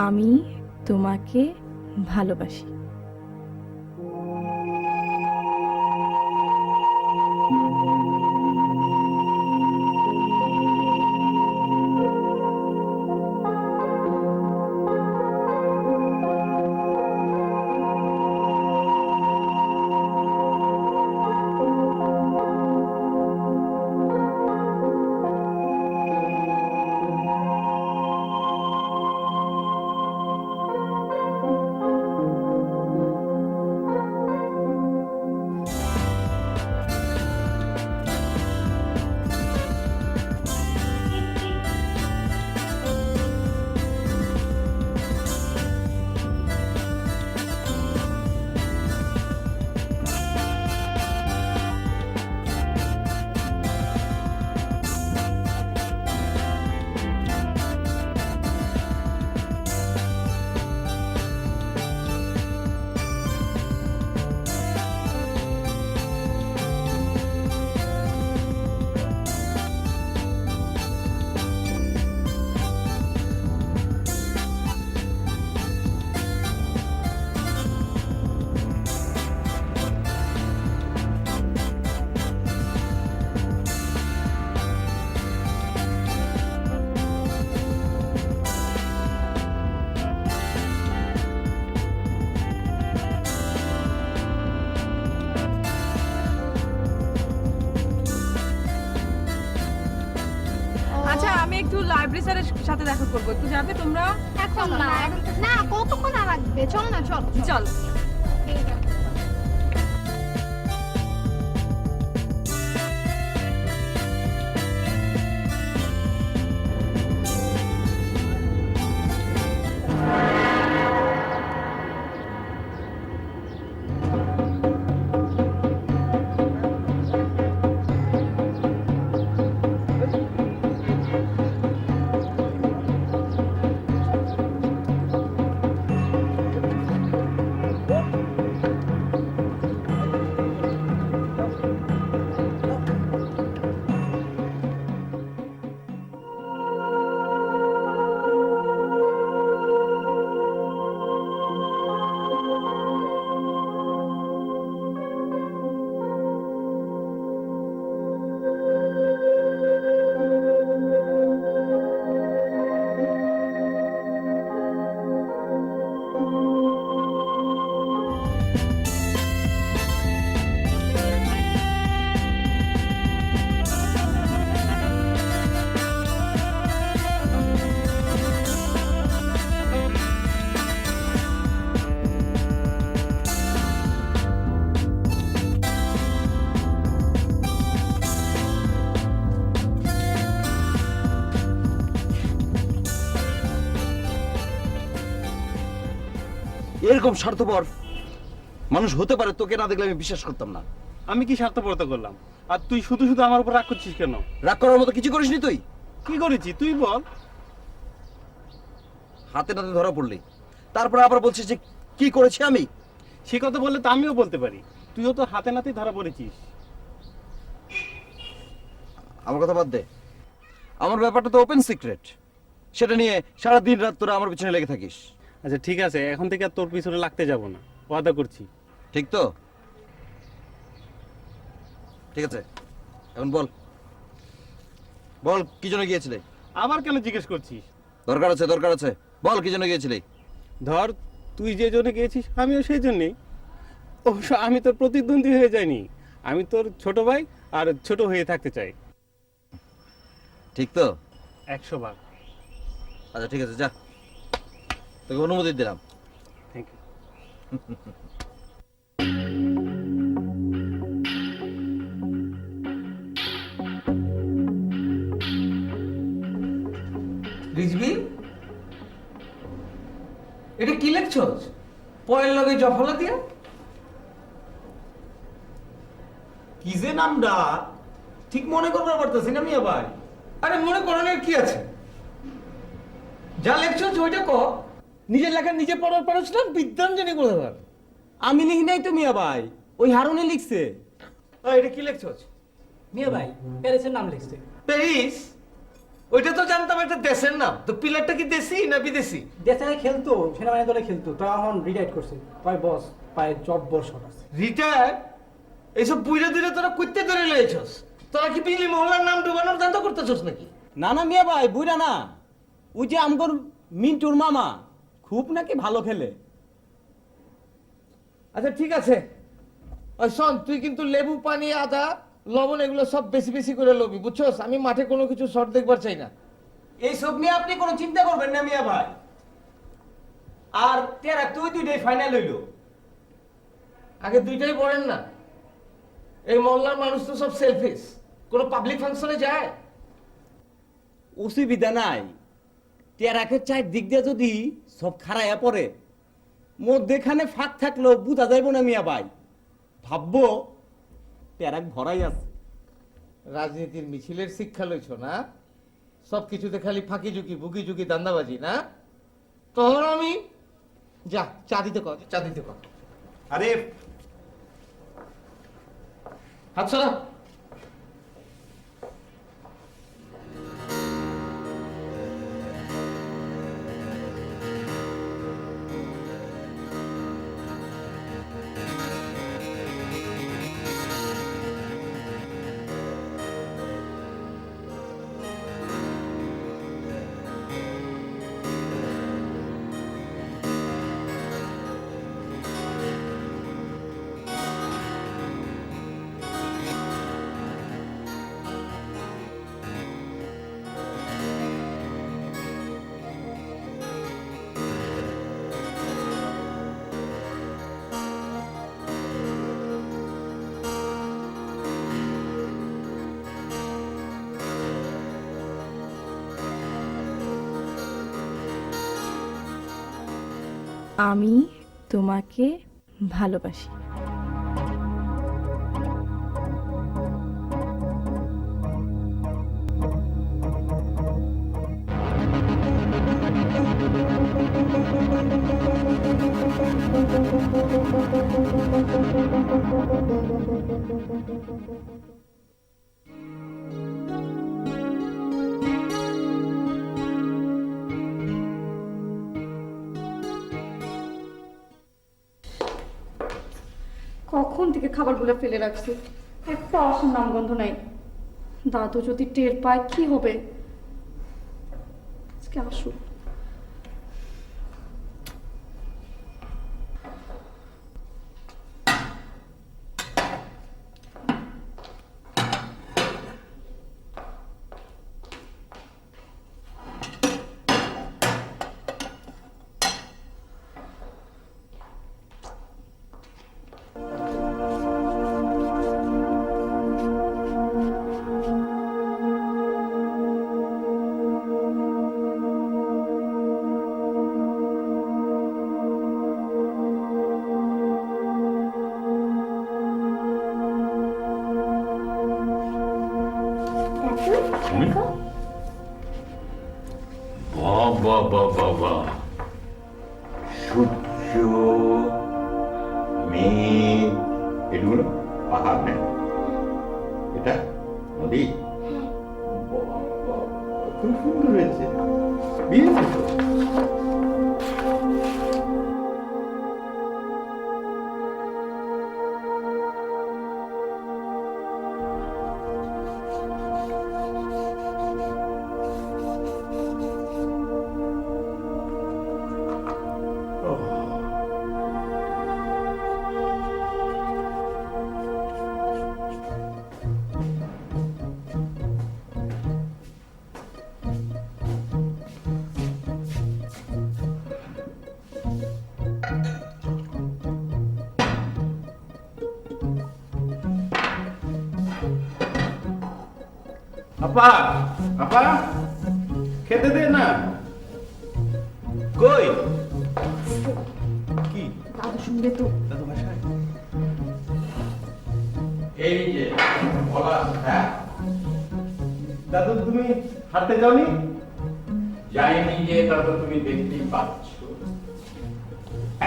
D: আমি তোমাকে ভালোবাসি। আচ্ছা, আমি একটু লাইব্রেরি স্যারের সাথে দেখা করবো। একটু যাবে তোমরা?
E: এখন না, না কতক্ষণ আর রাখবে? চল না, চল
D: চল।
B: এরকম স্বার্থপর মানুষ হতে পারে তোকে না দেখলে আমি বিশ্বাস করতাম না।
C: আমি কি স্বার্থপরতা করলাম? আর তুই শুধু শুধু আমার উপর রাগ করছিস কেন?
B: রাগ করার মতো কিছু করিসনি তুই?
C: কি করেছি তুই বল।
B: হাতে নাতে ধরা পড়লি, তারপরে আবার বলছিস যে কি করেছি আমি।
C: সে কথা বললে তো আমিও বলতে পারি, তুইও তো হাতে নাতেই ধরা পড়েছিস।
B: আমার কথা বাদ দে, আমার ব্যাপারটা তো ওপেন সিক্রেট, সেটা নিয়ে সারা দিন রাত তোরা আমার পিছনে লেগে থাকিস।
C: আচ্ছা ঠিক আছে, এখন থেকে আর তোর পিছনে লাগতে যাব না, ওয়াদা করছি।
B: ঠিক তো? ঠিক আছে, এখন বল বল কি জন্য গিয়েছিলে?
C: আবার কেন জিজ্ঞেস করছিস?
B: দরকার আছে, দরকার আছে, বল কি জন্য গিয়েছিলি?
C: ধর তুই যে জন্য গিয়েছিস আমিও সেই জন্যেই। অবশ্য আমি তোর প্রতিদ্বন্দ্বী হয়ে যাইনি, আমি তোর ছোট ভাই আর ছোট হয়ে থাকতে চাই।
B: ঠিক তো?
C: 100 বার।
B: আচ্ছা ঠিক আছে, যা, তোকে অনুমতি দিলাম।
C: Thank you.
I: রিজবি, এটা কি লেখছস? পয়ের লগে জফলা দিয়া কি যে নামটা ঠিক মনে করবার পারতেছি না মিয়া ভাই। আরে মনে করানোর কি আছে, যা লেখছস ওইটা ক। নিজের লেখা নিজে পড়ার পারছিলাম বিদ্যাঞ্জনী কোথাকার। আমি লিখি নাই তো মিয়া ভাই, ওই হারুনে লিখছে। এটা কি লেখছস?
N: মিয়া ভাই প্যারিসের নাম লিখছে।
I: প্যারিস? ওইটা তো জানতাম একটা দেশের নাম, তো প্লেয়ারটা কি দেশি না বিদেশি?
N: দেশে খেলতো, সেনাবাহিনী দলে খেলতো, তখন রিটায়ার করছে। তাই বস পায়ে জব বল শট আছে।
I: রিটায়ার? এইসব বুইরা দিলে তোরা কইতে ধরে লয়েছস? তোরা কি বিলি মহল্লার নাম ডুবানোর ধান্দা করতেছস নাকি?
N: না না মিয়া ভাই বুইরা না, ওই যে আমগর মিন্টুর মামা খুব নাকি ভালো খেলে।
I: আচ্ছা ঠিক আছে, ওই শোন, তুই কিন্তু লেবু পানি আদা লবণ এগুলো সব বেশি বেশি করে লবি, বুঝছস? আমি মাঠে কোনো কিছু শর্ট দেখবার চাই না।
N: এইসব নিয়ে আপনি কোনো চিন্তা করবেন না মিয়া ভাই। আর তেরা তুই দুইটাই ফাইনাল হইলো।
I: আগে দুইটাই পড়েন না, এই মহল্লার মানুষ তো সব সেলফিশ, কোনো পাবলিক ফাংশনে যায়?
N: অসুবিধা নাই, টেরাকে চার দিক দিয়ে যদি সব খারাইয়া পড়ে, মধ্যেখানে ফাঁক থাকলেও বুঝা যাইব না মিয়া ভাই। ভাববো টেরাক ভরাই আছে।
I: রাজনীতির মিছিলের শিক্ষা লইছ না, সব কিছুতে খালি ফাঁকি ঝুঁকি বুকি ঝুঁকি দান্দাবাজি না? তখন আমি যা চা দিতে কর, চা দিতে কর।
C: আরে
I: আচ্ছা
D: আমি তোমাকে ভালোবাসি।
E: কখন থেকে খাবারগুলো ফেলে রাখছি, একটা অসম নামগন্ধ নাই। দাদু যদি টের পায় কি হবে? আজকে আসুক।
K: বাবা বাবা বাবা, সূর্য, মেঘ, এগুলো পাহাড় না, এটা নদী। বাবা, খুব সুন্দর হয়েছে, beautiful।
C: আপা, আপা, খেতে দে না। কই? কি?
E: দাদু শুনবে তো।
C: দাদু বাসায়?
K: এই যে বলা, হ্যাঁ
C: দাদু তুমি হাঁটতে যাওনি?
K: যাইনি যে, তা তো তুমি দেখতেই পাচ্ছ।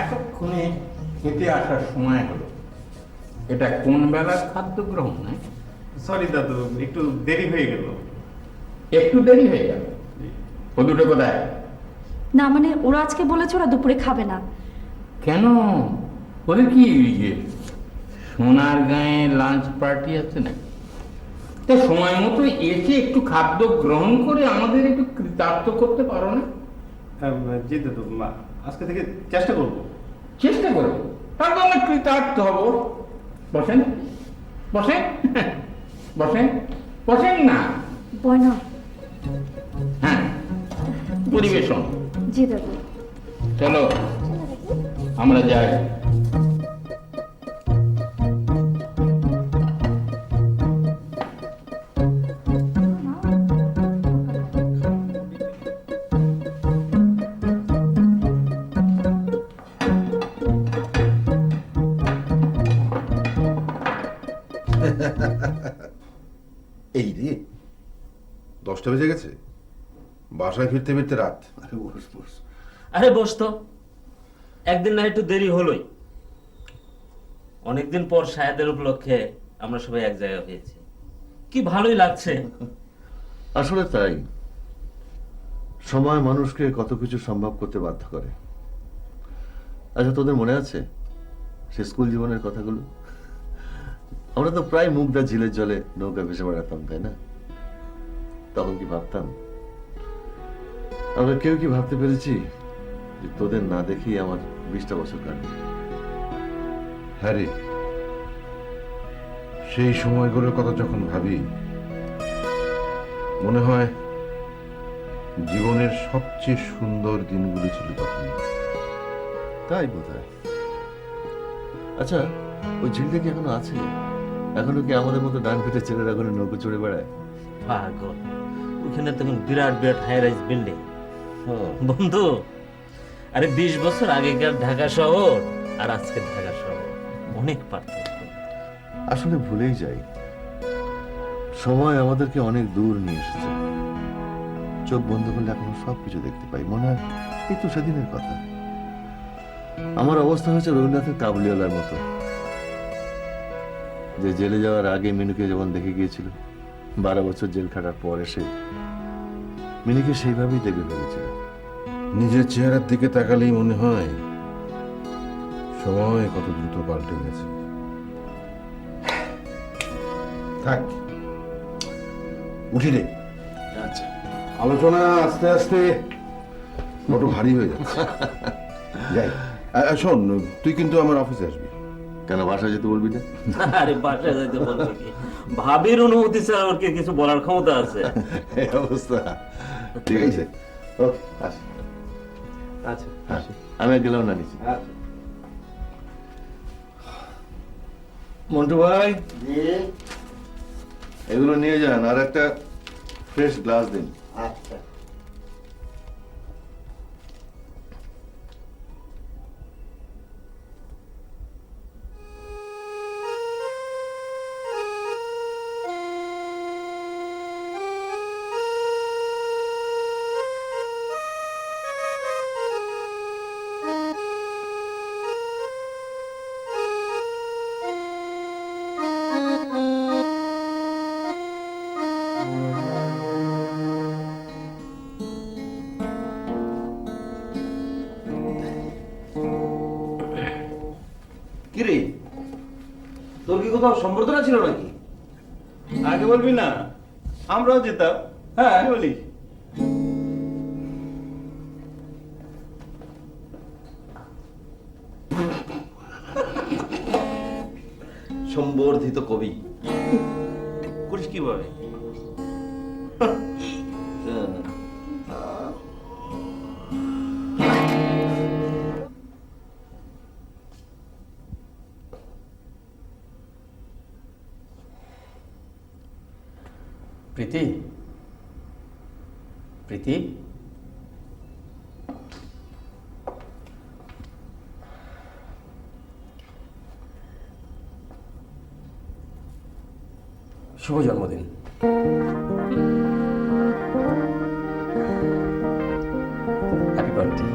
K: এতক্ষণে খেতে আসার সময় হলো। এটা কোন বেলার খাদ্য গ্রহণ নয়?
C: সরি দাদু, একটু দেরি হয়ে গেল।
K: একটু দেরি হয়ে গেল। ও দুটো কোথায়?
E: না মানে ওরা আজকে বলেছে ওরা দুপুরে খাবে না।
K: কেন? ওদের কি যে সোনার গায়ে লাঞ্চ পার্টি আছে না? তা সময় মতো এসে একটু খাদ্য গ্রহণ করে আমাদের একটু কৃতার্থ করতে পারো না?
C: জি দাদু, আজকে থেকে চেষ্টা করবো।
K: চেষ্টা করবো, তারপর আমরা কৃতার্থ হব। বসেন, বসেন, বসেন, বসেন না।
E: বয়না।
K: হ্যাঁ, পরিবেশন।
E: জি দাদু।
K: চলো আমরা যাই।
F: এই রে, 10টা বেজে গেছে, বাসায় ফিরতে ফিরতে রাত।
N: আরে বস তো, একদিন না একটু দেরি হলোই। অনেকদিন পর শায়াদের উপলক্ষে আমরা সবাই এক জায়গায় হয়েছি, কি ভালোই লাগছে।
O: আসলে তাই, সময় মানুষকে কত কিছু সম্ভব করতে বাধ্য করে। আচ্ছা, তোদের মনে আছে সে স্কুল জীবনের কথাগুলো? আমরা তো প্রায় মুগদা ঝিলের জলে নৌকা ভেসে বেড়াতাম, তাই না? তখন কি ভাবতাম? আমরা কেউ কি ভাবতে পেরেছি যে তোদের না দেখেই আমার 20টা বছর কাটবে?
F: হ্যাঁ রে, সেই সময়গুলোর কথা যখন ভাবি মনে হয় জীবনের সবচেয়ে সুন্দর দিনগুলো ছিল তখন।
O: তাই বোধহয়। আচ্ছা, ওই ঝিলটা কি এখনো আছে? এখনো কি আমাদের মতো ডান পিঠে ছেলেরা এখনো নৌকো চড়ে বেড়ায়?
N: পাগল, ওখানে তখন বিরাট বিরাট হাই রাইজ বিল্ডিং। বন্ধু, আরে 20 বছর আগেকার ঢাকা শহর আর আজকের ঢাকা শহর অনেক পার্থক্য।
O: আসলে ভুলেই যাই, সময় আমাদেরকে অনেক দূর নিয়ে এসেছে। চোখ বন্ধ করলে এখনো সবকিছু দেখতে পাই, মনে হয় এই তো সেদিনের কথা। আমার অবস্থা হয়েছে রবীন্দ্রনাথের কাবুলিওয়ালার মতো, যে জেলে যাওয়ার আগে মিনুকে যেমন দেখে গিয়েছিল, 12 বছর জেল খাটার পর এসে মিনুকে সেইভাবেই দেখে ফেলেছিল।
F: নিজের চেহারার দিকে তাকালেই মনে হয় সময় কত দ্রুত পাল্টে গেছে। থাক, উঠি রে। আচ্ছা, আলোচনা আস্তে আস্তে বড় ভারী হয়ে যাচ্ছে। যাই, শোন, তুই কিন্তু আমার অফিসে আসবি।
O: কেন, বাসায় যেতে বলবি না?
N: আরে বাসায় যাইতে বলবি কি? ভাবির অনুমতি ছাড়া ওর কি কিছু বলার ক্ষমতা আছে?
O: এই অবস্থা। ঠিক আছে, ওকে, আসি।
C: আচ্ছা,
O: হ্যাঁ, আমি গেলাম না নিচে। মন্টু ভাই, এগুলো নিয়ে যান, আর একটা ফ্রেশ গ্লাস দিন।
H: আচ্ছা।
B: কিরে, তোর কি কোথাও সম্বর্ধনা ছিল নাকি?
C: আগে বলবি না, আমরাও যেতাম।
B: হ্যাঁ।
C: কি বলিস?
B: সম্বর্ধিত কবি
N: করিস কিভাবে?
A: প্রীতি, প্রীতি, শুভ জন্মদিন। Happy birthday.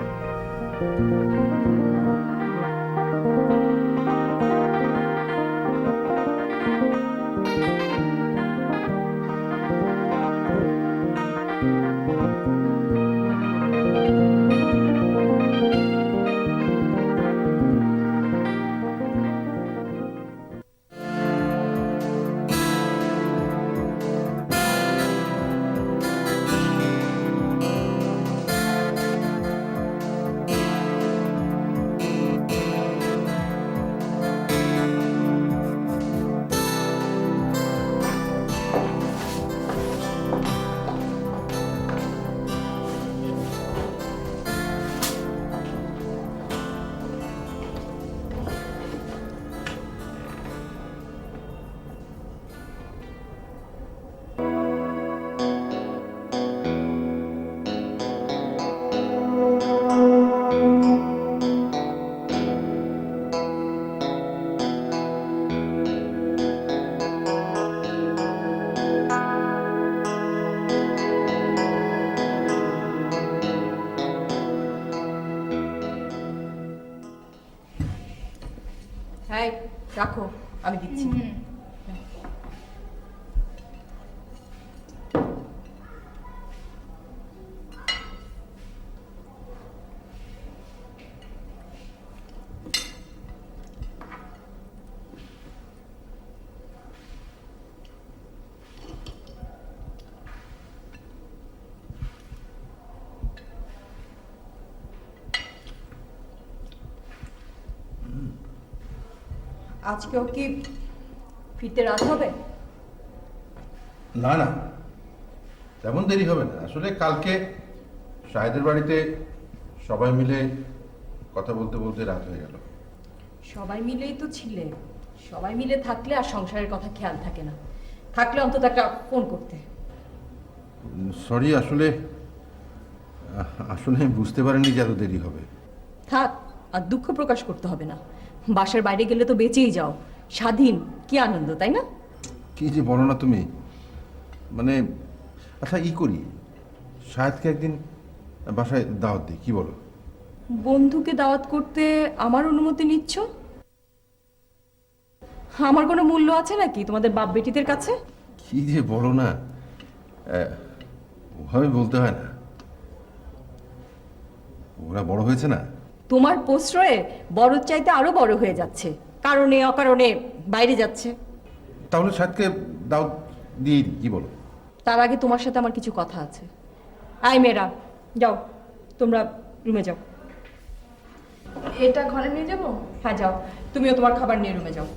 E: হ্যাঁ, রাখো, আমি দিচ্ছি। আজকেও কি ফিরতে রাত হবে?
F: না না, তেমন দেরি হবে না। আসলে কালকে শাহেদের বাড়িতে সবাই মিলে কথা বলতে বলতে রাত হয়ে গেল।
E: সবাই মিলেই তো ছিলে। সবাই মিলে থাকলে আর সংসারের কথা খেয়াল থাকে না। থাকলে অন্তত একটা ফোন করতে।
F: সরি, আসলে আসলে আমি বুঝতে পারিনি যে এত দেরি হবে।
E: থাক, আর দুঃখ প্রকাশ করতে হবে না। বাসার বাইরে গেলে তো বেঁচেই যাও, স্বাধীন, কি আনন্দ, তাই না?
F: কি যে বলো না তুমি। মানে আচ্ছা, করি, শাহেদকে একদিন বাসায় দাওয়াত দিই, কি বলো?
E: বন্ধুকে দাওয়াত করতে আমার অনুমতি নিচ্ছ? আমার কোনো মূল্য আছে নাকি তোমাদের বাপ বেটিদের কাছে?
F: কি যে বলো না, ওভাবে বলতে হয় না। ওরা বড় হয়েছে না।
E: তোমার প্রশ্রয়ে বড় চাইতে আরো বড় হয়ে যাচ্ছে, কারণে অকারণে বাইরে যাচ্ছে।
F: তাহলে শাহেদকে দাওয়াত দিয়ে দিই, কি বলো?
E: তার আগে তোমার সাথে আমার কিছু কথা আছে। আই মেয়েরা, যাও, তোমরা রুমে যাও।
D: এটা ঘরে নিয়ে যাবো?
E: হ্যাঁ যাও, তুমিও তোমার খাবার নিয়ে রুমে যাও।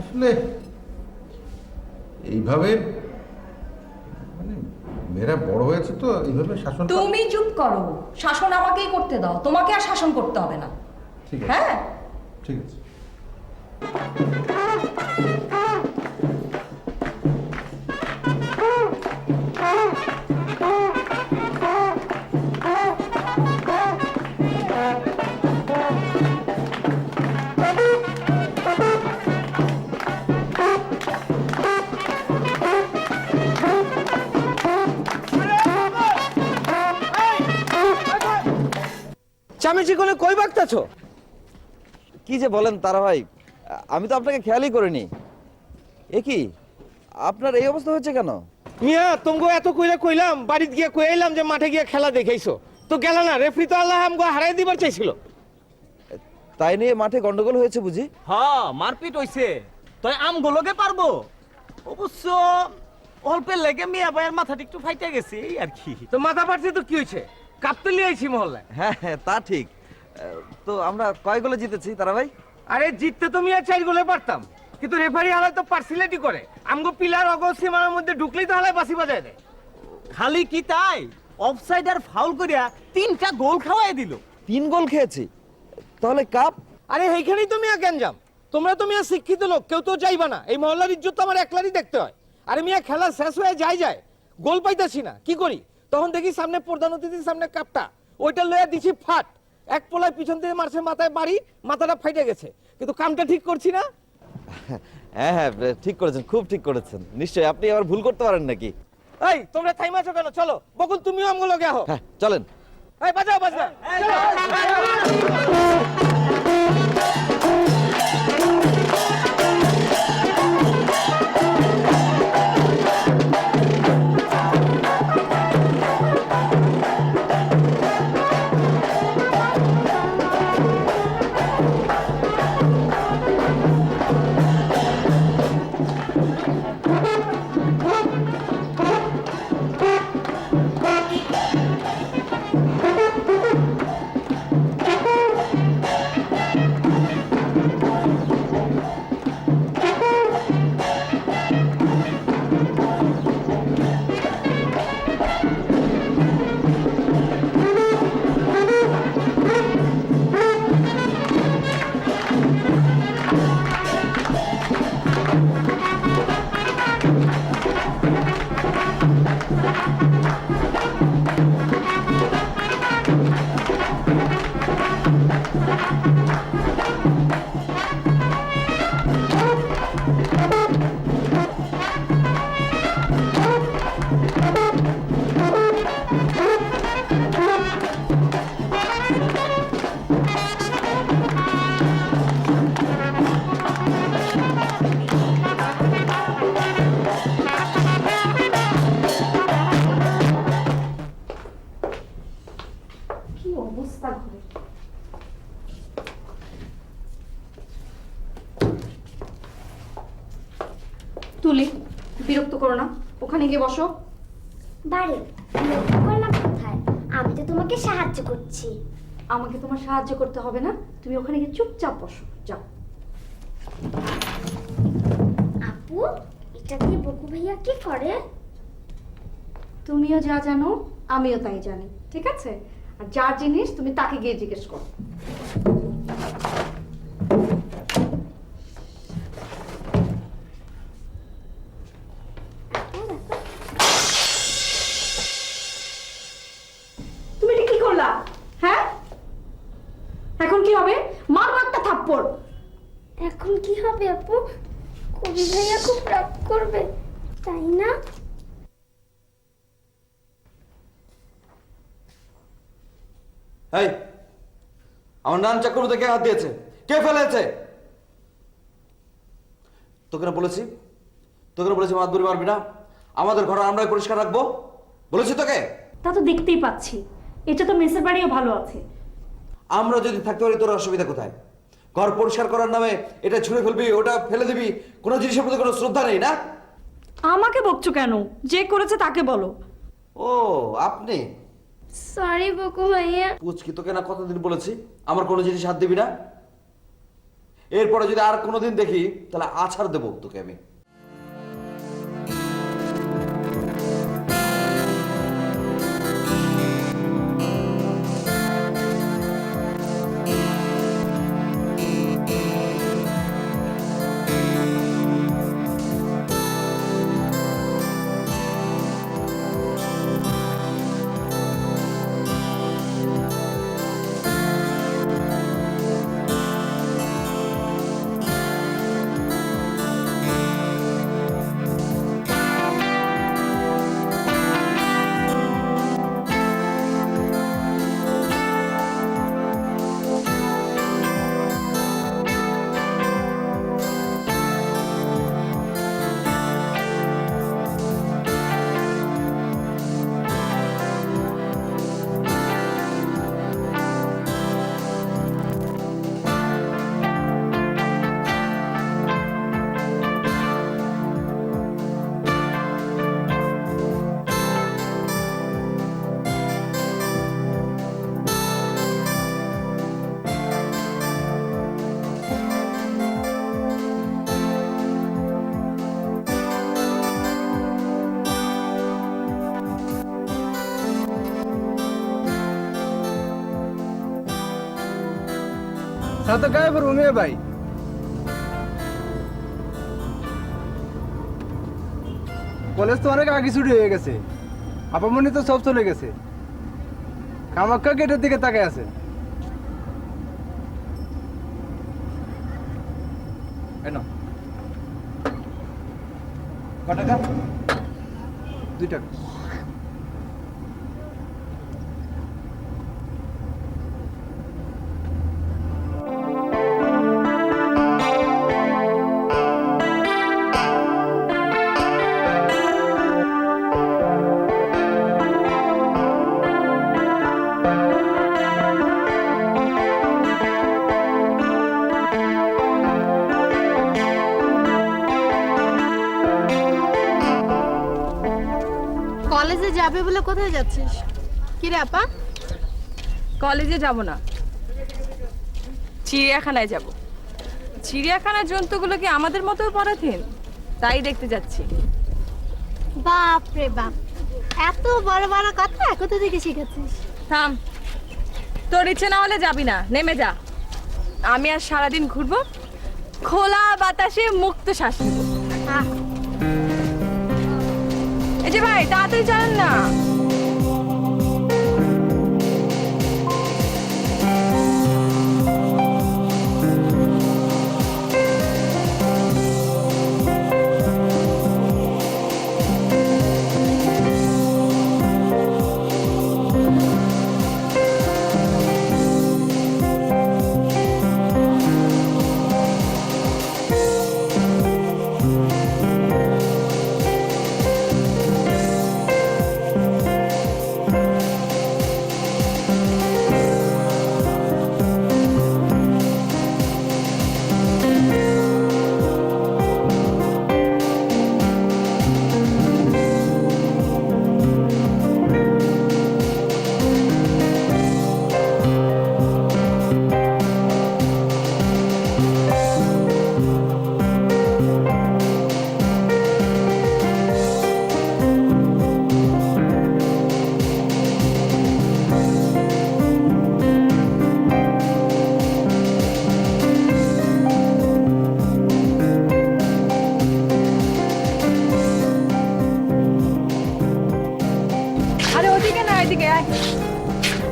F: আসলে এইভাবে মানে মেয়েরা বড় হয়েছে তো এইভাবে শাসন।
E: তুমি চুপ করো, শাসন আমাকেই করতে দাও, তোমাকে আর শাসন করতে হবে না।
F: ঠিক আছে,
E: হ্যাঁ
F: ঠিক আছে।
B: চামেচি করে কই বাগতাছো? কি যে বলেন তারা ভাই, আমি তো আপনাকে খেয়ালই করিনি। এ কি, আপনার এই অবস্থা হচ্ছে কেন?
I: মিয়া তোমগো এত কইরা কইলাম, বাড়িতে গিয়ে কইলাম যে মাঠে গিয়ে খেলা দেখাইছো, তো গেল না। রেফারি তো আল্লাহ আমগো হারাই দিবার চাইছিল।
B: তাই নিয়ে মাঠে গন্ডগোল হয়েছে বুঝি?
G: হ্যাঁ, মারপিট হইছে। তাই আমগুলোকে পারবো অবশ্য অল্পের লেগে মিয়া ভাইয়ের মাথাটা একটু ফাইটে গেছে এই আর কি।
I: তো মাথা পাড়ছে তো কি হয়েছে? কাপ তো লিয়ে আইছি মহল্লায়।
B: হ্যাঁ হ্যাঁ, তা ঠিক। তো আমরা কয় গোলে জিতেছি তারা ভাই?
I: আরে জিততে তো মিয়া 4 গোলে পারতাম, কিন্তু রেফারি হালাই তো পার্সিয়ালিটি করে। আমগো পিলার অগো সীমানার মধ্যে ঢুকলেই তো হালাই বাসি বাজায় দেয়।
G: খালি কি তাই, অফসাইড আর ফাউল করিয়া 3টা গোল খাওয়াই দিল।
B: 3 গোল খেয়েছি, তাহলে কাপ?
I: আরে এইখানেই তো মিয়া গ্যাঞ্জাম। তোমরা তো মিয়া শিক্ষিত লোক, কেউ তো চাইবা না। এই মহল্লার ইজ্জত তো আমার একলারই দেখতে হয়। আরে মিয়া খেলা শেষ হয়ে যায় গোল পাইতাছি না, কি করি? তখন দেখি সামনে প্রধান অতিথির সামনে কাপটা, ওইটা লইয়া দিছি ফাট। এক পোলায় পিছন থেকে মারছে মাথায় বাড়ি, মাথাটা ফাইটে গেছে, কিন্তু কামটা ঠিক করছি না।
B: হ্যাঁ হ্যাঁ, ঠিক করেছেন, খুব ঠিক করেছেন। নিশ্চয়ই আপনি আবার ভুল করতে পারেন নাকি?
I: এই তোমরা থাইমাছো কেন? চলো বকুল, তুমিও আমগো লগে আহো।
B: হ্যাঁ চলেন।
I: এই বাজাও বাজনা, চলো।
E: তুলি, বিরক্ত করো না, ওখানে গিয়ে বসো।
L: বারে বিরক্ত করলাম কোথায়? আমি তো তোমাকে সাহায্য করছি।
E: আমাকে তোমার সাহায্য করতে হবে না, তুমি ওখানে গিয়ে চুপচাপ বসো, যাও।
L: আপু, এটা দিয়ে বকু ভাইয়া কি করে?
E: তুমিও যা জানো আমিও তাই জানি, ঠিক আছে? আর যার জিনিস তুমি তাকে গিয়ে জিজ্ঞেস করো। তুমি এটা কি করলা? হ্যাঁ, এখন কি হবে? মারবো একটা থাপ্পড়।
L: এখন কি হবে আপু? কবি ভাইয়া খুব রাগ করবে, তাই না?
B: এই, আমার নাম চক্রবর্তী কে হাত দিয়েছে? কে ফেলেছে? তোকে না বলেছি, মাত বুড়ি মারবি না। আমাদের ঘর আমরাই পরিষ্কার রাখবো, বলেছি তোকে?
E: তা তো দেখতেই পাচ্ছি, এটা তো মেসের বাড়িও ভালো আছে।
B: আমরা যদি থাকতে পারি তোর অসুবিধা কোথায়? ঘর পরিষ্কার করার নামে এটা ছুঁড়ে ফেলবি, ওটা ফেলে দিবি, কোনো জিনিসের প্রতি কোনো শ্রদ্ধা নেই না?
E: আমাকে বকছো কেন? যে করেছে তাকে বলো।
B: ও আপনি?
L: সরি বকু ভাইয়া।
B: পুচকি, তোকে না কতদিন বলেছি আমার কোনো জিনিস হাত দিবি না। এরপরে যদি আর কোনোদিন দেখি তাহলে আছাড় দেবো তোকে আমি।
H: সাথে গায়ে পড়বো মেয়ে ভাই। কলেজ তো অনেক আগে ছুটি হয়ে গেছে, আপামনি তো সব চলে গেছে। কামাখ্যা গেটের দিকে তাকায় আছে। কত টাকা? 2 টাকা।
J: কলেজে যাবে বলে কোথায় যাচ্ছিস? কি রে আপা?
D: কলেজে যাব না, চিড়িয়াখানায় যাব। চিড়িয়াখানার জন্তুগুলো কি আমাদের মতো পরাধীন? তাই দেখতে যাচ্ছি।
J: বাপ রে বাপ, এত বড় বড় কথা কোথা থেকে শিখেছিস?
D: থাম, তোর ইচ্ছে না হলে যাবি না, নেমে যা। আমি আর সারাদিন ঘুরবো, খোলা বাতাসে মুক্ত শ্বাস নেব। এই যে ভাই, তাড়াতাড়ি চলেন না।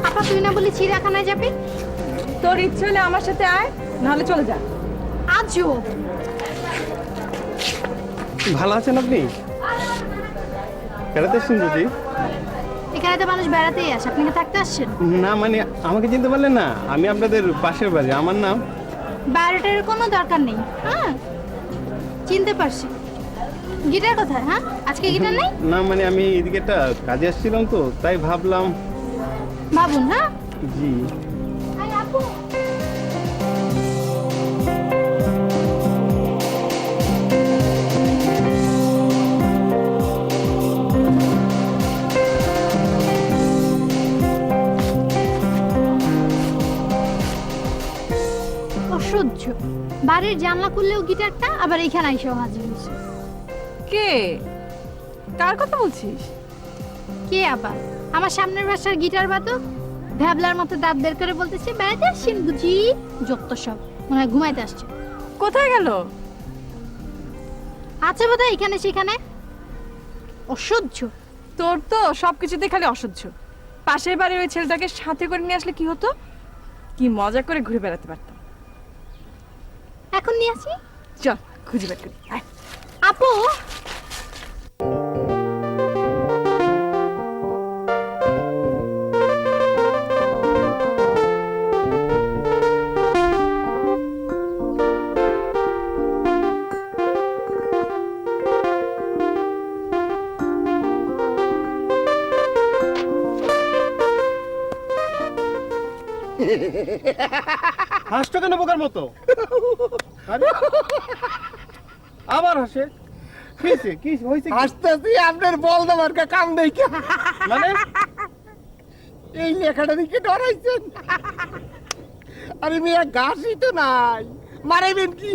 J: আপা তুই না বলি চিড়িয়াখানায় যাবি?
D: তোর ইচ্ছে হলে আমার সাথে আয়, নাহলে চলে যা।
J: আজও
C: ভালো আছেন আপনি? বেড়াতে আসছেন বুঝি?
J: এখানে তো মানুষ বেড়াতেই আসে, আপনি কি থাকতে আসছেন?
C: না মানে আমাকে চিনতে পারলেন না? আমি আপনাদের পাশের বাড়ি, আমার নাম।
J: বাইরেটার কোনো দরকার নেই। হ্যাঁ চিনতে পারছি। গিটার কোথায়? হ্যাঁ আজকে গিটার নেই?
C: না মানে আমি এদিকে একটা কাজে আসছিলাম তো, তাই ভাবলাম।
J: ভাবুন। হ্যাঁ
C: জি।
J: আপু অসহ্য, বাড়ির জানলা খুললেও গিটারটা, আবার এখানে এসেও হাজির হয়েছে।
D: কে? কার কথা বলছিস?
J: কে আবার? আমার সামনের বাসার গিটার বাদক ভ্যাবলার মতো দাঁত বের করে বলতেছে বেড়াতে আসছেন বুঝি। যত সব, মনে হয় ঘুমাইতে আসছে।
D: কোথায় গেল?
J: আছে বোধহয় এখানে সেখানে। অসহ্য।
D: তোর তো সবকিছুতে খালি অসহ্য। পাশের বাড়ির ওই ছেলেটাকে সাথে করে নিয়ে আসলে কি হতো? কি মজা করে ঘুরে বেড়াতে পারতাম।
J: এখন নিয়ে আসি,
D: চল খুঁজে বের করি। আয়।
J: আপু
H: হাসতো কেন বোকার মতো? আবার হাসে। কি হয়েছে? হাসতেছি আপনার বল দেওয়ার কাম নেই। মানে এই লেখাটা দিকে ডরাইছেন? আরে মেয়ে গাছই তো নাই, মারাইবেন কি?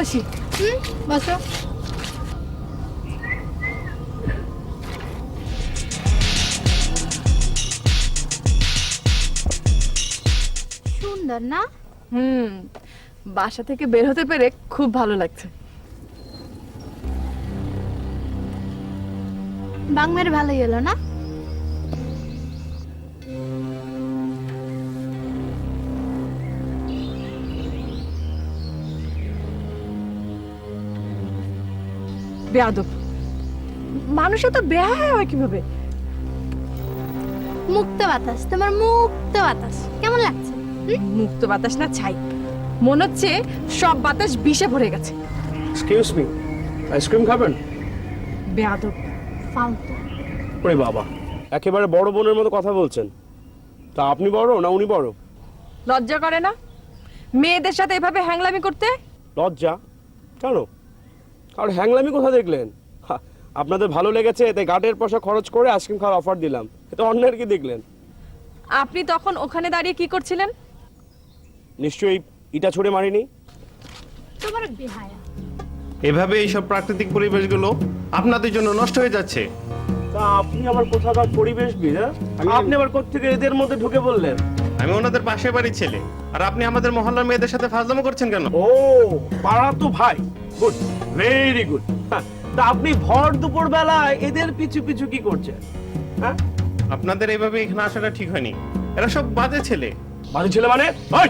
D: বসি। বসো।
L: সুন্দর না?
D: বাসা থেকে বের হতে পেরে খুব ভালো লাগছে।
L: বাংমের ভালোই হলো না?
D: বেয়াদব, মানুষও তো বেহায়া হয় কিভাবে?
L: মুক্ত বাতাস, তোমার মুক্ত বাতাস কেমন লাগছে?
D: মুক্ত বাতাস না ছাই, মনে হচ্ছে সব বাতাস বিষে ভরে গেছে।
H: এক্সকিউজ মি, আইসক্রিম খাবেন?
D: বেয়াদব,
L: ফালতু।
H: ওরে বাবা, একেবারে বড় বোনের মতো কথা বলছেন। তা আপনি বড় না উনি বড়?
D: লজ্জা করে না মেয়েদের সাথে এভাবে হ্যাংলামি করতে?
H: লজ্জা কেন? আর হ্যাংলামি কোথা দেখলেন? আপনাদের ভালো লেগেছে তাই গাটের পয়সা খরচ করে আইসক্রিম খাওয়ার অফার দিলাম, এটা অন্যের কি দেখলেন?
D: আপনি তখন ওখানে দাঁড়িয়ে কি করছিলেন?
H: নিশ্চয়ই ইটা ছুঁড়ে মারিনি।
L: তোমার বেহায়া।
C: এভাবে এইসব প্রাকৃতিক পরিবেশগুলো আপনাদের জন্য নষ্ট হয়ে যাচ্ছে।
H: তা আপনি আবার কোথাকার পরিবেশবিদ? আপনি আবার কোত্থেকে এদের মধ্যে ঢুকে বললেন?
C: আমি ওনাদের পাশের বাড়ির ছেলে, আর আপনি আমাদের মহল্লার মেয়েদের সাথে ফাজলামো করছেন কেন?
H: ও পাড়া তো ভাই, গুড, ভেরি গুড। তা আপনি ভর দুপুর বেলায় এদের পিছু পিছু কি করছেন? হ্যাঁ,
C: আপনাদের এইভাবে এখানে আসাটা ঠিক হয়নি। এরা সব বাজে ছেলে।
H: বাজে ছেলে মানে? ওই!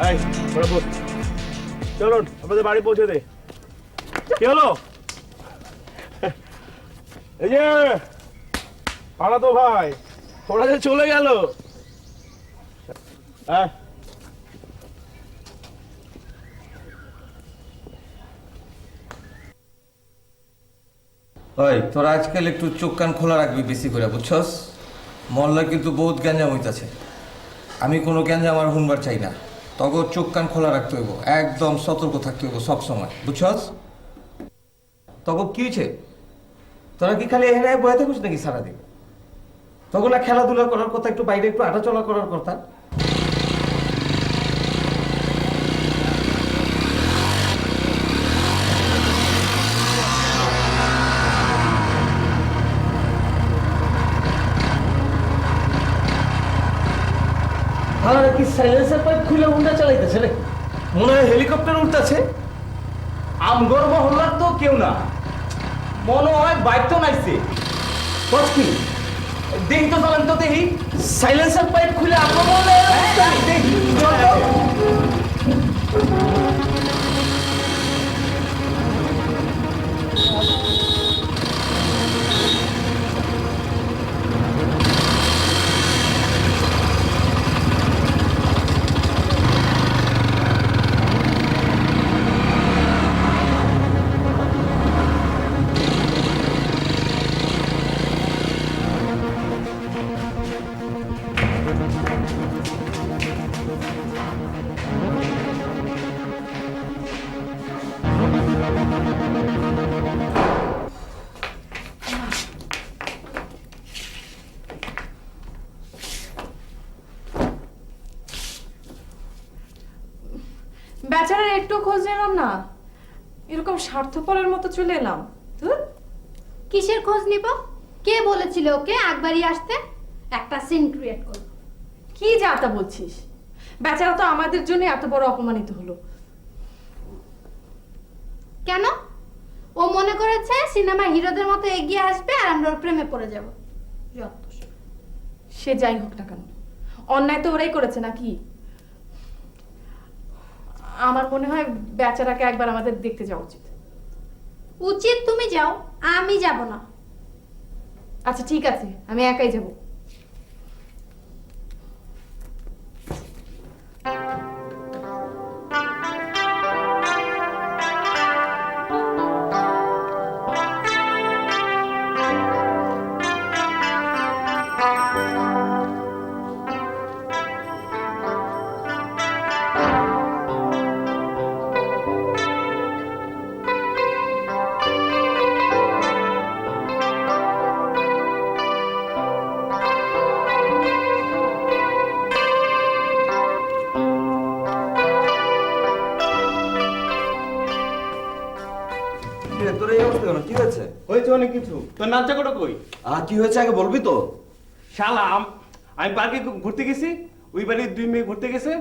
H: এই, বরাবর। চলুন আমাদের বাড়ি পৌঁছে দে। কি হলো? এই যে পাড়া তো ভাই, ওরা যে চলে গেল।
B: ওই তোরা আজকাল একটু চোখ কান খোলা রাখবি বেশি করে, বুঝছস? মহল্লায় কিন্তু বহুত গ্যাঞ্জাম হইতাছে। আমি কোনো গ্যাঞ্জাম আর শুনবার চাই না। তখন চোখ কান খোলা রাখতে হইব, একদম সতর্ক থাকতে হইব সব সময়, বুঝছস? তখন কি হয়েছে? তোরা কি খালি এখানে বয়ে থাকিস নাকি সারাদিন? তখন না খেলাধুলা করার কথা, একটু বাইরে একটু হাঁটাচলা করার কথা।
N: আর কি সাইলেন্সার পাইপ খুলে উন্ডা চালাইতেছে রে? মনে হয় হেলিকপ্টার উঠতেছে। আমগর মহল্লার তো কেউ না, মনে হয় বাইক তো নাইছে। কি দিন তো চালান তো দেখি সাইলেন্সার পাইপ খুলে আমগর মহল্লায় দেখি।
D: বেচারার একটু খোঁজ নিলাম না, এরকম স্বার্থপরের মতো চলে এলাম।
L: কিসের খোঁজ নিব? কে বলেছিল ওকে একবারই আসতে? একটা সিন ক্রিয়েট করব।
D: কি যা তা বলছিস? বেচারা তো আমাদের জন্য এত বড় অপমানিত হলো।
L: কেন? ও মনে করেছে সিনেমা হিরোদের মতো এগিয়ে আসবে আর আমরা ওর প্রেমে পড়ে যাব।
D: সে যাই হোক না কেন, অন্যায় তো ওরাই করেছে নাকি? আমার মনে হয় বেচারাকে একবার আমাদের দেখতে যাওয়া উচিত।
L: উচিত তুমি যাও, আমি যাব না।
D: আচ্ছা ঠিক আছে, আমি একাই যাব।
B: তোর এই অবস্থা কেন? কি হয়েছে?
C: হয়েছে অনেক কিছু। তোর নাচটা কটা কই?
B: কি হয়েছে আগে বলবি তো?
C: শালা আমি পার্কে ঘুরতে গেছি, ওই বাড়ির 2 মেয়ে ঘুরতে গেছে,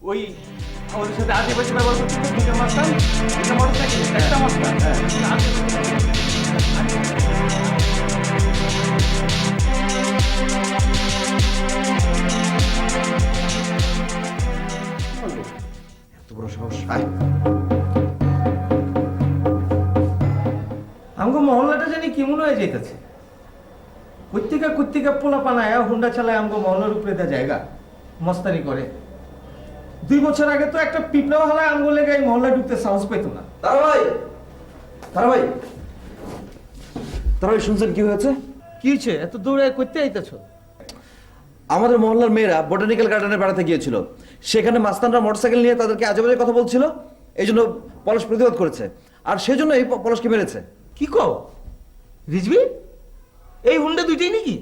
C: ওই আমাদের সাথে আদিবাসী ব্যবহার করতে দুটো মাস্টার, দুটো মোটরসাইকেল, একটা মাস্টার।
B: এত বড় সাহস! আয়।
I: আমগো মহল্লাটা জানি কেমন হয়ে যাইতেছে। কর্তিকা পোলা পানায় হুন্ডা চালায় আমগো মহল্লার উপরে দেওয়া জায়গা মস্তানি করে। 2 বছর আগে তো একটা পিঁপড়াও হালায় আমগো লেগে এই মহল্লায় ঢুকতে সাহস পাইতো না।
B: তারা ভাই শুনছেন কি হয়েছে?
I: কি হয়েছে? এত দৌড়ে করতে আইতেছো?
B: আমাদের মহল্লার মেয়েরা বোটানিক্যাল গার্ডেনে বেড়াতে গিয়েছিল, সেখানে মাস্তানরা মোটরসাইকেল নিয়ে তাদেরকে আজে বাজে কথা বলছিল, এই জন্য পলাশ প্রতিবাদ করেছে, আর সেজন্য এই পলাশকে মেরেছে।
I: কি কও রিজবি? এই হুন্ডা দুইটাই নাকি?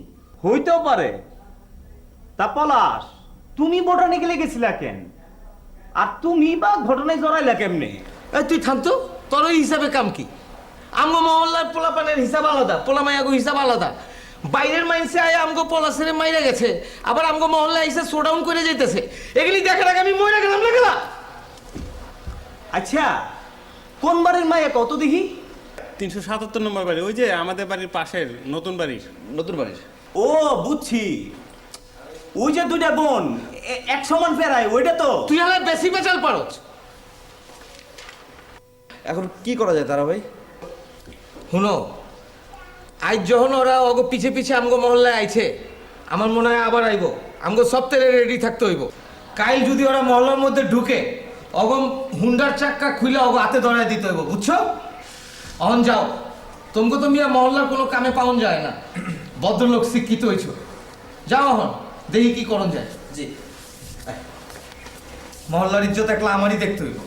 G: হইতেও পারে। তা পলাশ, তুমি বোটানিক্যালে গেছিলা কেন? আর তুমি বা ঘটনায় জড়াইলা কেমনে?
I: এই তুই থামতো, তোর ওই হিসাবে কাম কি? আমগো মহল্লার পোলা পানের হিসাব আলাদা, পোলা মায়াগো হিসাব আলাদা। বাইরের মাইন্সে আয় আমগো পলাশের মাইরা গেছে, আবার আমগো মহল্লায় এসে শোডাউন করে যাইতেছে। এগুলি দেখার আগে আমি মইরা গেলাম না গেলা।
G: আচ্ছা, কোন বাড়ির মায়া কত দেখি?
C: 377 নম্বর বাড়ি, ওই যে আমাদের বাড়ির পাশের নতুন বাড়ির।
G: ও বুঝছি, ওই যে দুইটা বোন এক সমান ফেরায়, ওইটা তো?
I: তুই হলে বেশি বেচাল পারছ।
B: এখন কি করা যায় তারা ভাই?
I: শুনো, আজ যখন ওরা অগো পিছে পিছে আমগো মহল্লায় আইছে, আমার মনে হয় আবার আইব। আমগো সপ্তাহে রেডি থাকতে হইব। কাইল যদি ওরা মহল্লার মধ্যে ঢুকে, অগম হুন্ডার চাক্কা খুলে অগো হাতে ধরায় দিতে হইব, বুঝছো? অহন যাও, তোমাকে তো মিয়া মহল্লার কোনো কামে পাওন যায় না। ভদ্রলোক শিক্ষিত হইছ, যাও অহন, দেখি কি করণ যায়।
B: জি।
I: মহল্লার ইজ্জত একলা আমারই দেখতে হইব।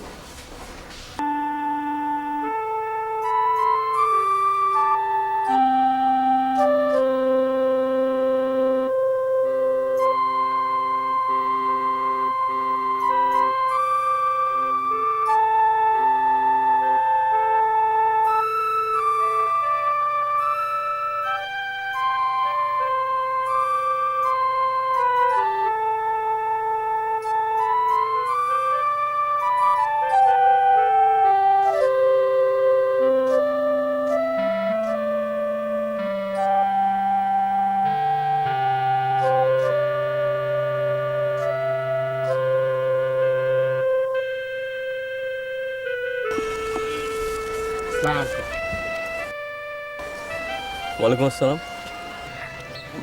A: ওয়ালাইকুম আসসালাম।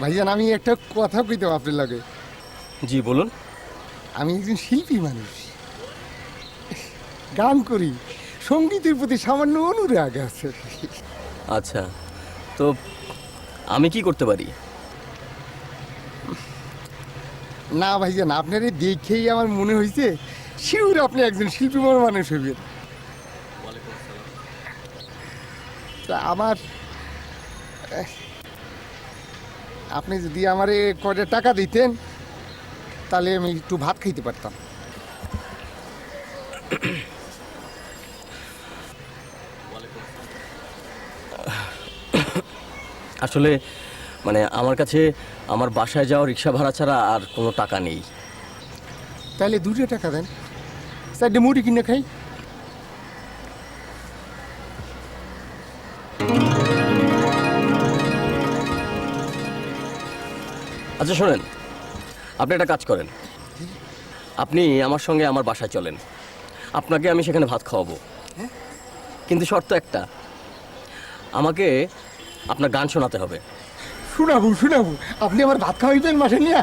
H: ভাইজান, আমি একটা কথা কইতে আপনার লাগে।
A: জি বলুন।
H: আমি একজন শিল্পী মানুষ, গান করি, সঙ্গীতের প্রতি সামান্য অনুরাগ আছে।
A: আচ্ছা, তো আমি কি করতে পারি?
H: না ভাইজান, আপনার এই দেখেই আমার মনে হয়েছে শিউর আপনি একজন শিল্পী মানুষ হইবেন। তা আমার আপনি যদি আমারে কয়টা টাকা দিতেন, তাহলে আমি একটু ভাত খাইতে পারতাম।
A: আসলে মানে আমার কাছে আমার বাসায় যাওয়া রিক্সা ভাড়া ছাড়া আর কোনো টাকা নেই।
H: তাহলে 2 টাকা দেন, 4টে মুড়ি কিনে খাই।
A: আচ্ছা শোনেন, আপনি একটা কাজ করেন, আপনি আমার সঙ্গে আমার বাসায় চলেন, আপনাকে আমি সেখানে ভাত খাওয়াবো, কিন্তু শর্ত একটা, আমাকে আপনার গান শোনাতে হবে।
H: শোনাবো, আপনি আমার ভাত খাওয়াইবেন মাসে নিয়ে?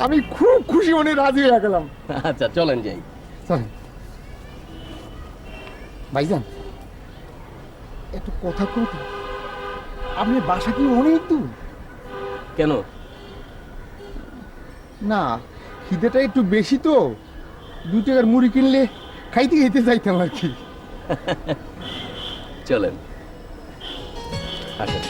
H: আমি খুব খুশি মনে রাজি হয়ে গেলাম।
A: আচ্ছা চলেন যাই।
H: চলেন ভাইজান, একটু কথা কইতে, আপনার বাসা কি অনেক দূর?
A: কেন?
H: না, খিদেটা একটু বেশি তো, 2 টাকার মুড়ি কিনলে খাইতে খাইতে যাইতাম আর কি।
A: চলেন, আসেন।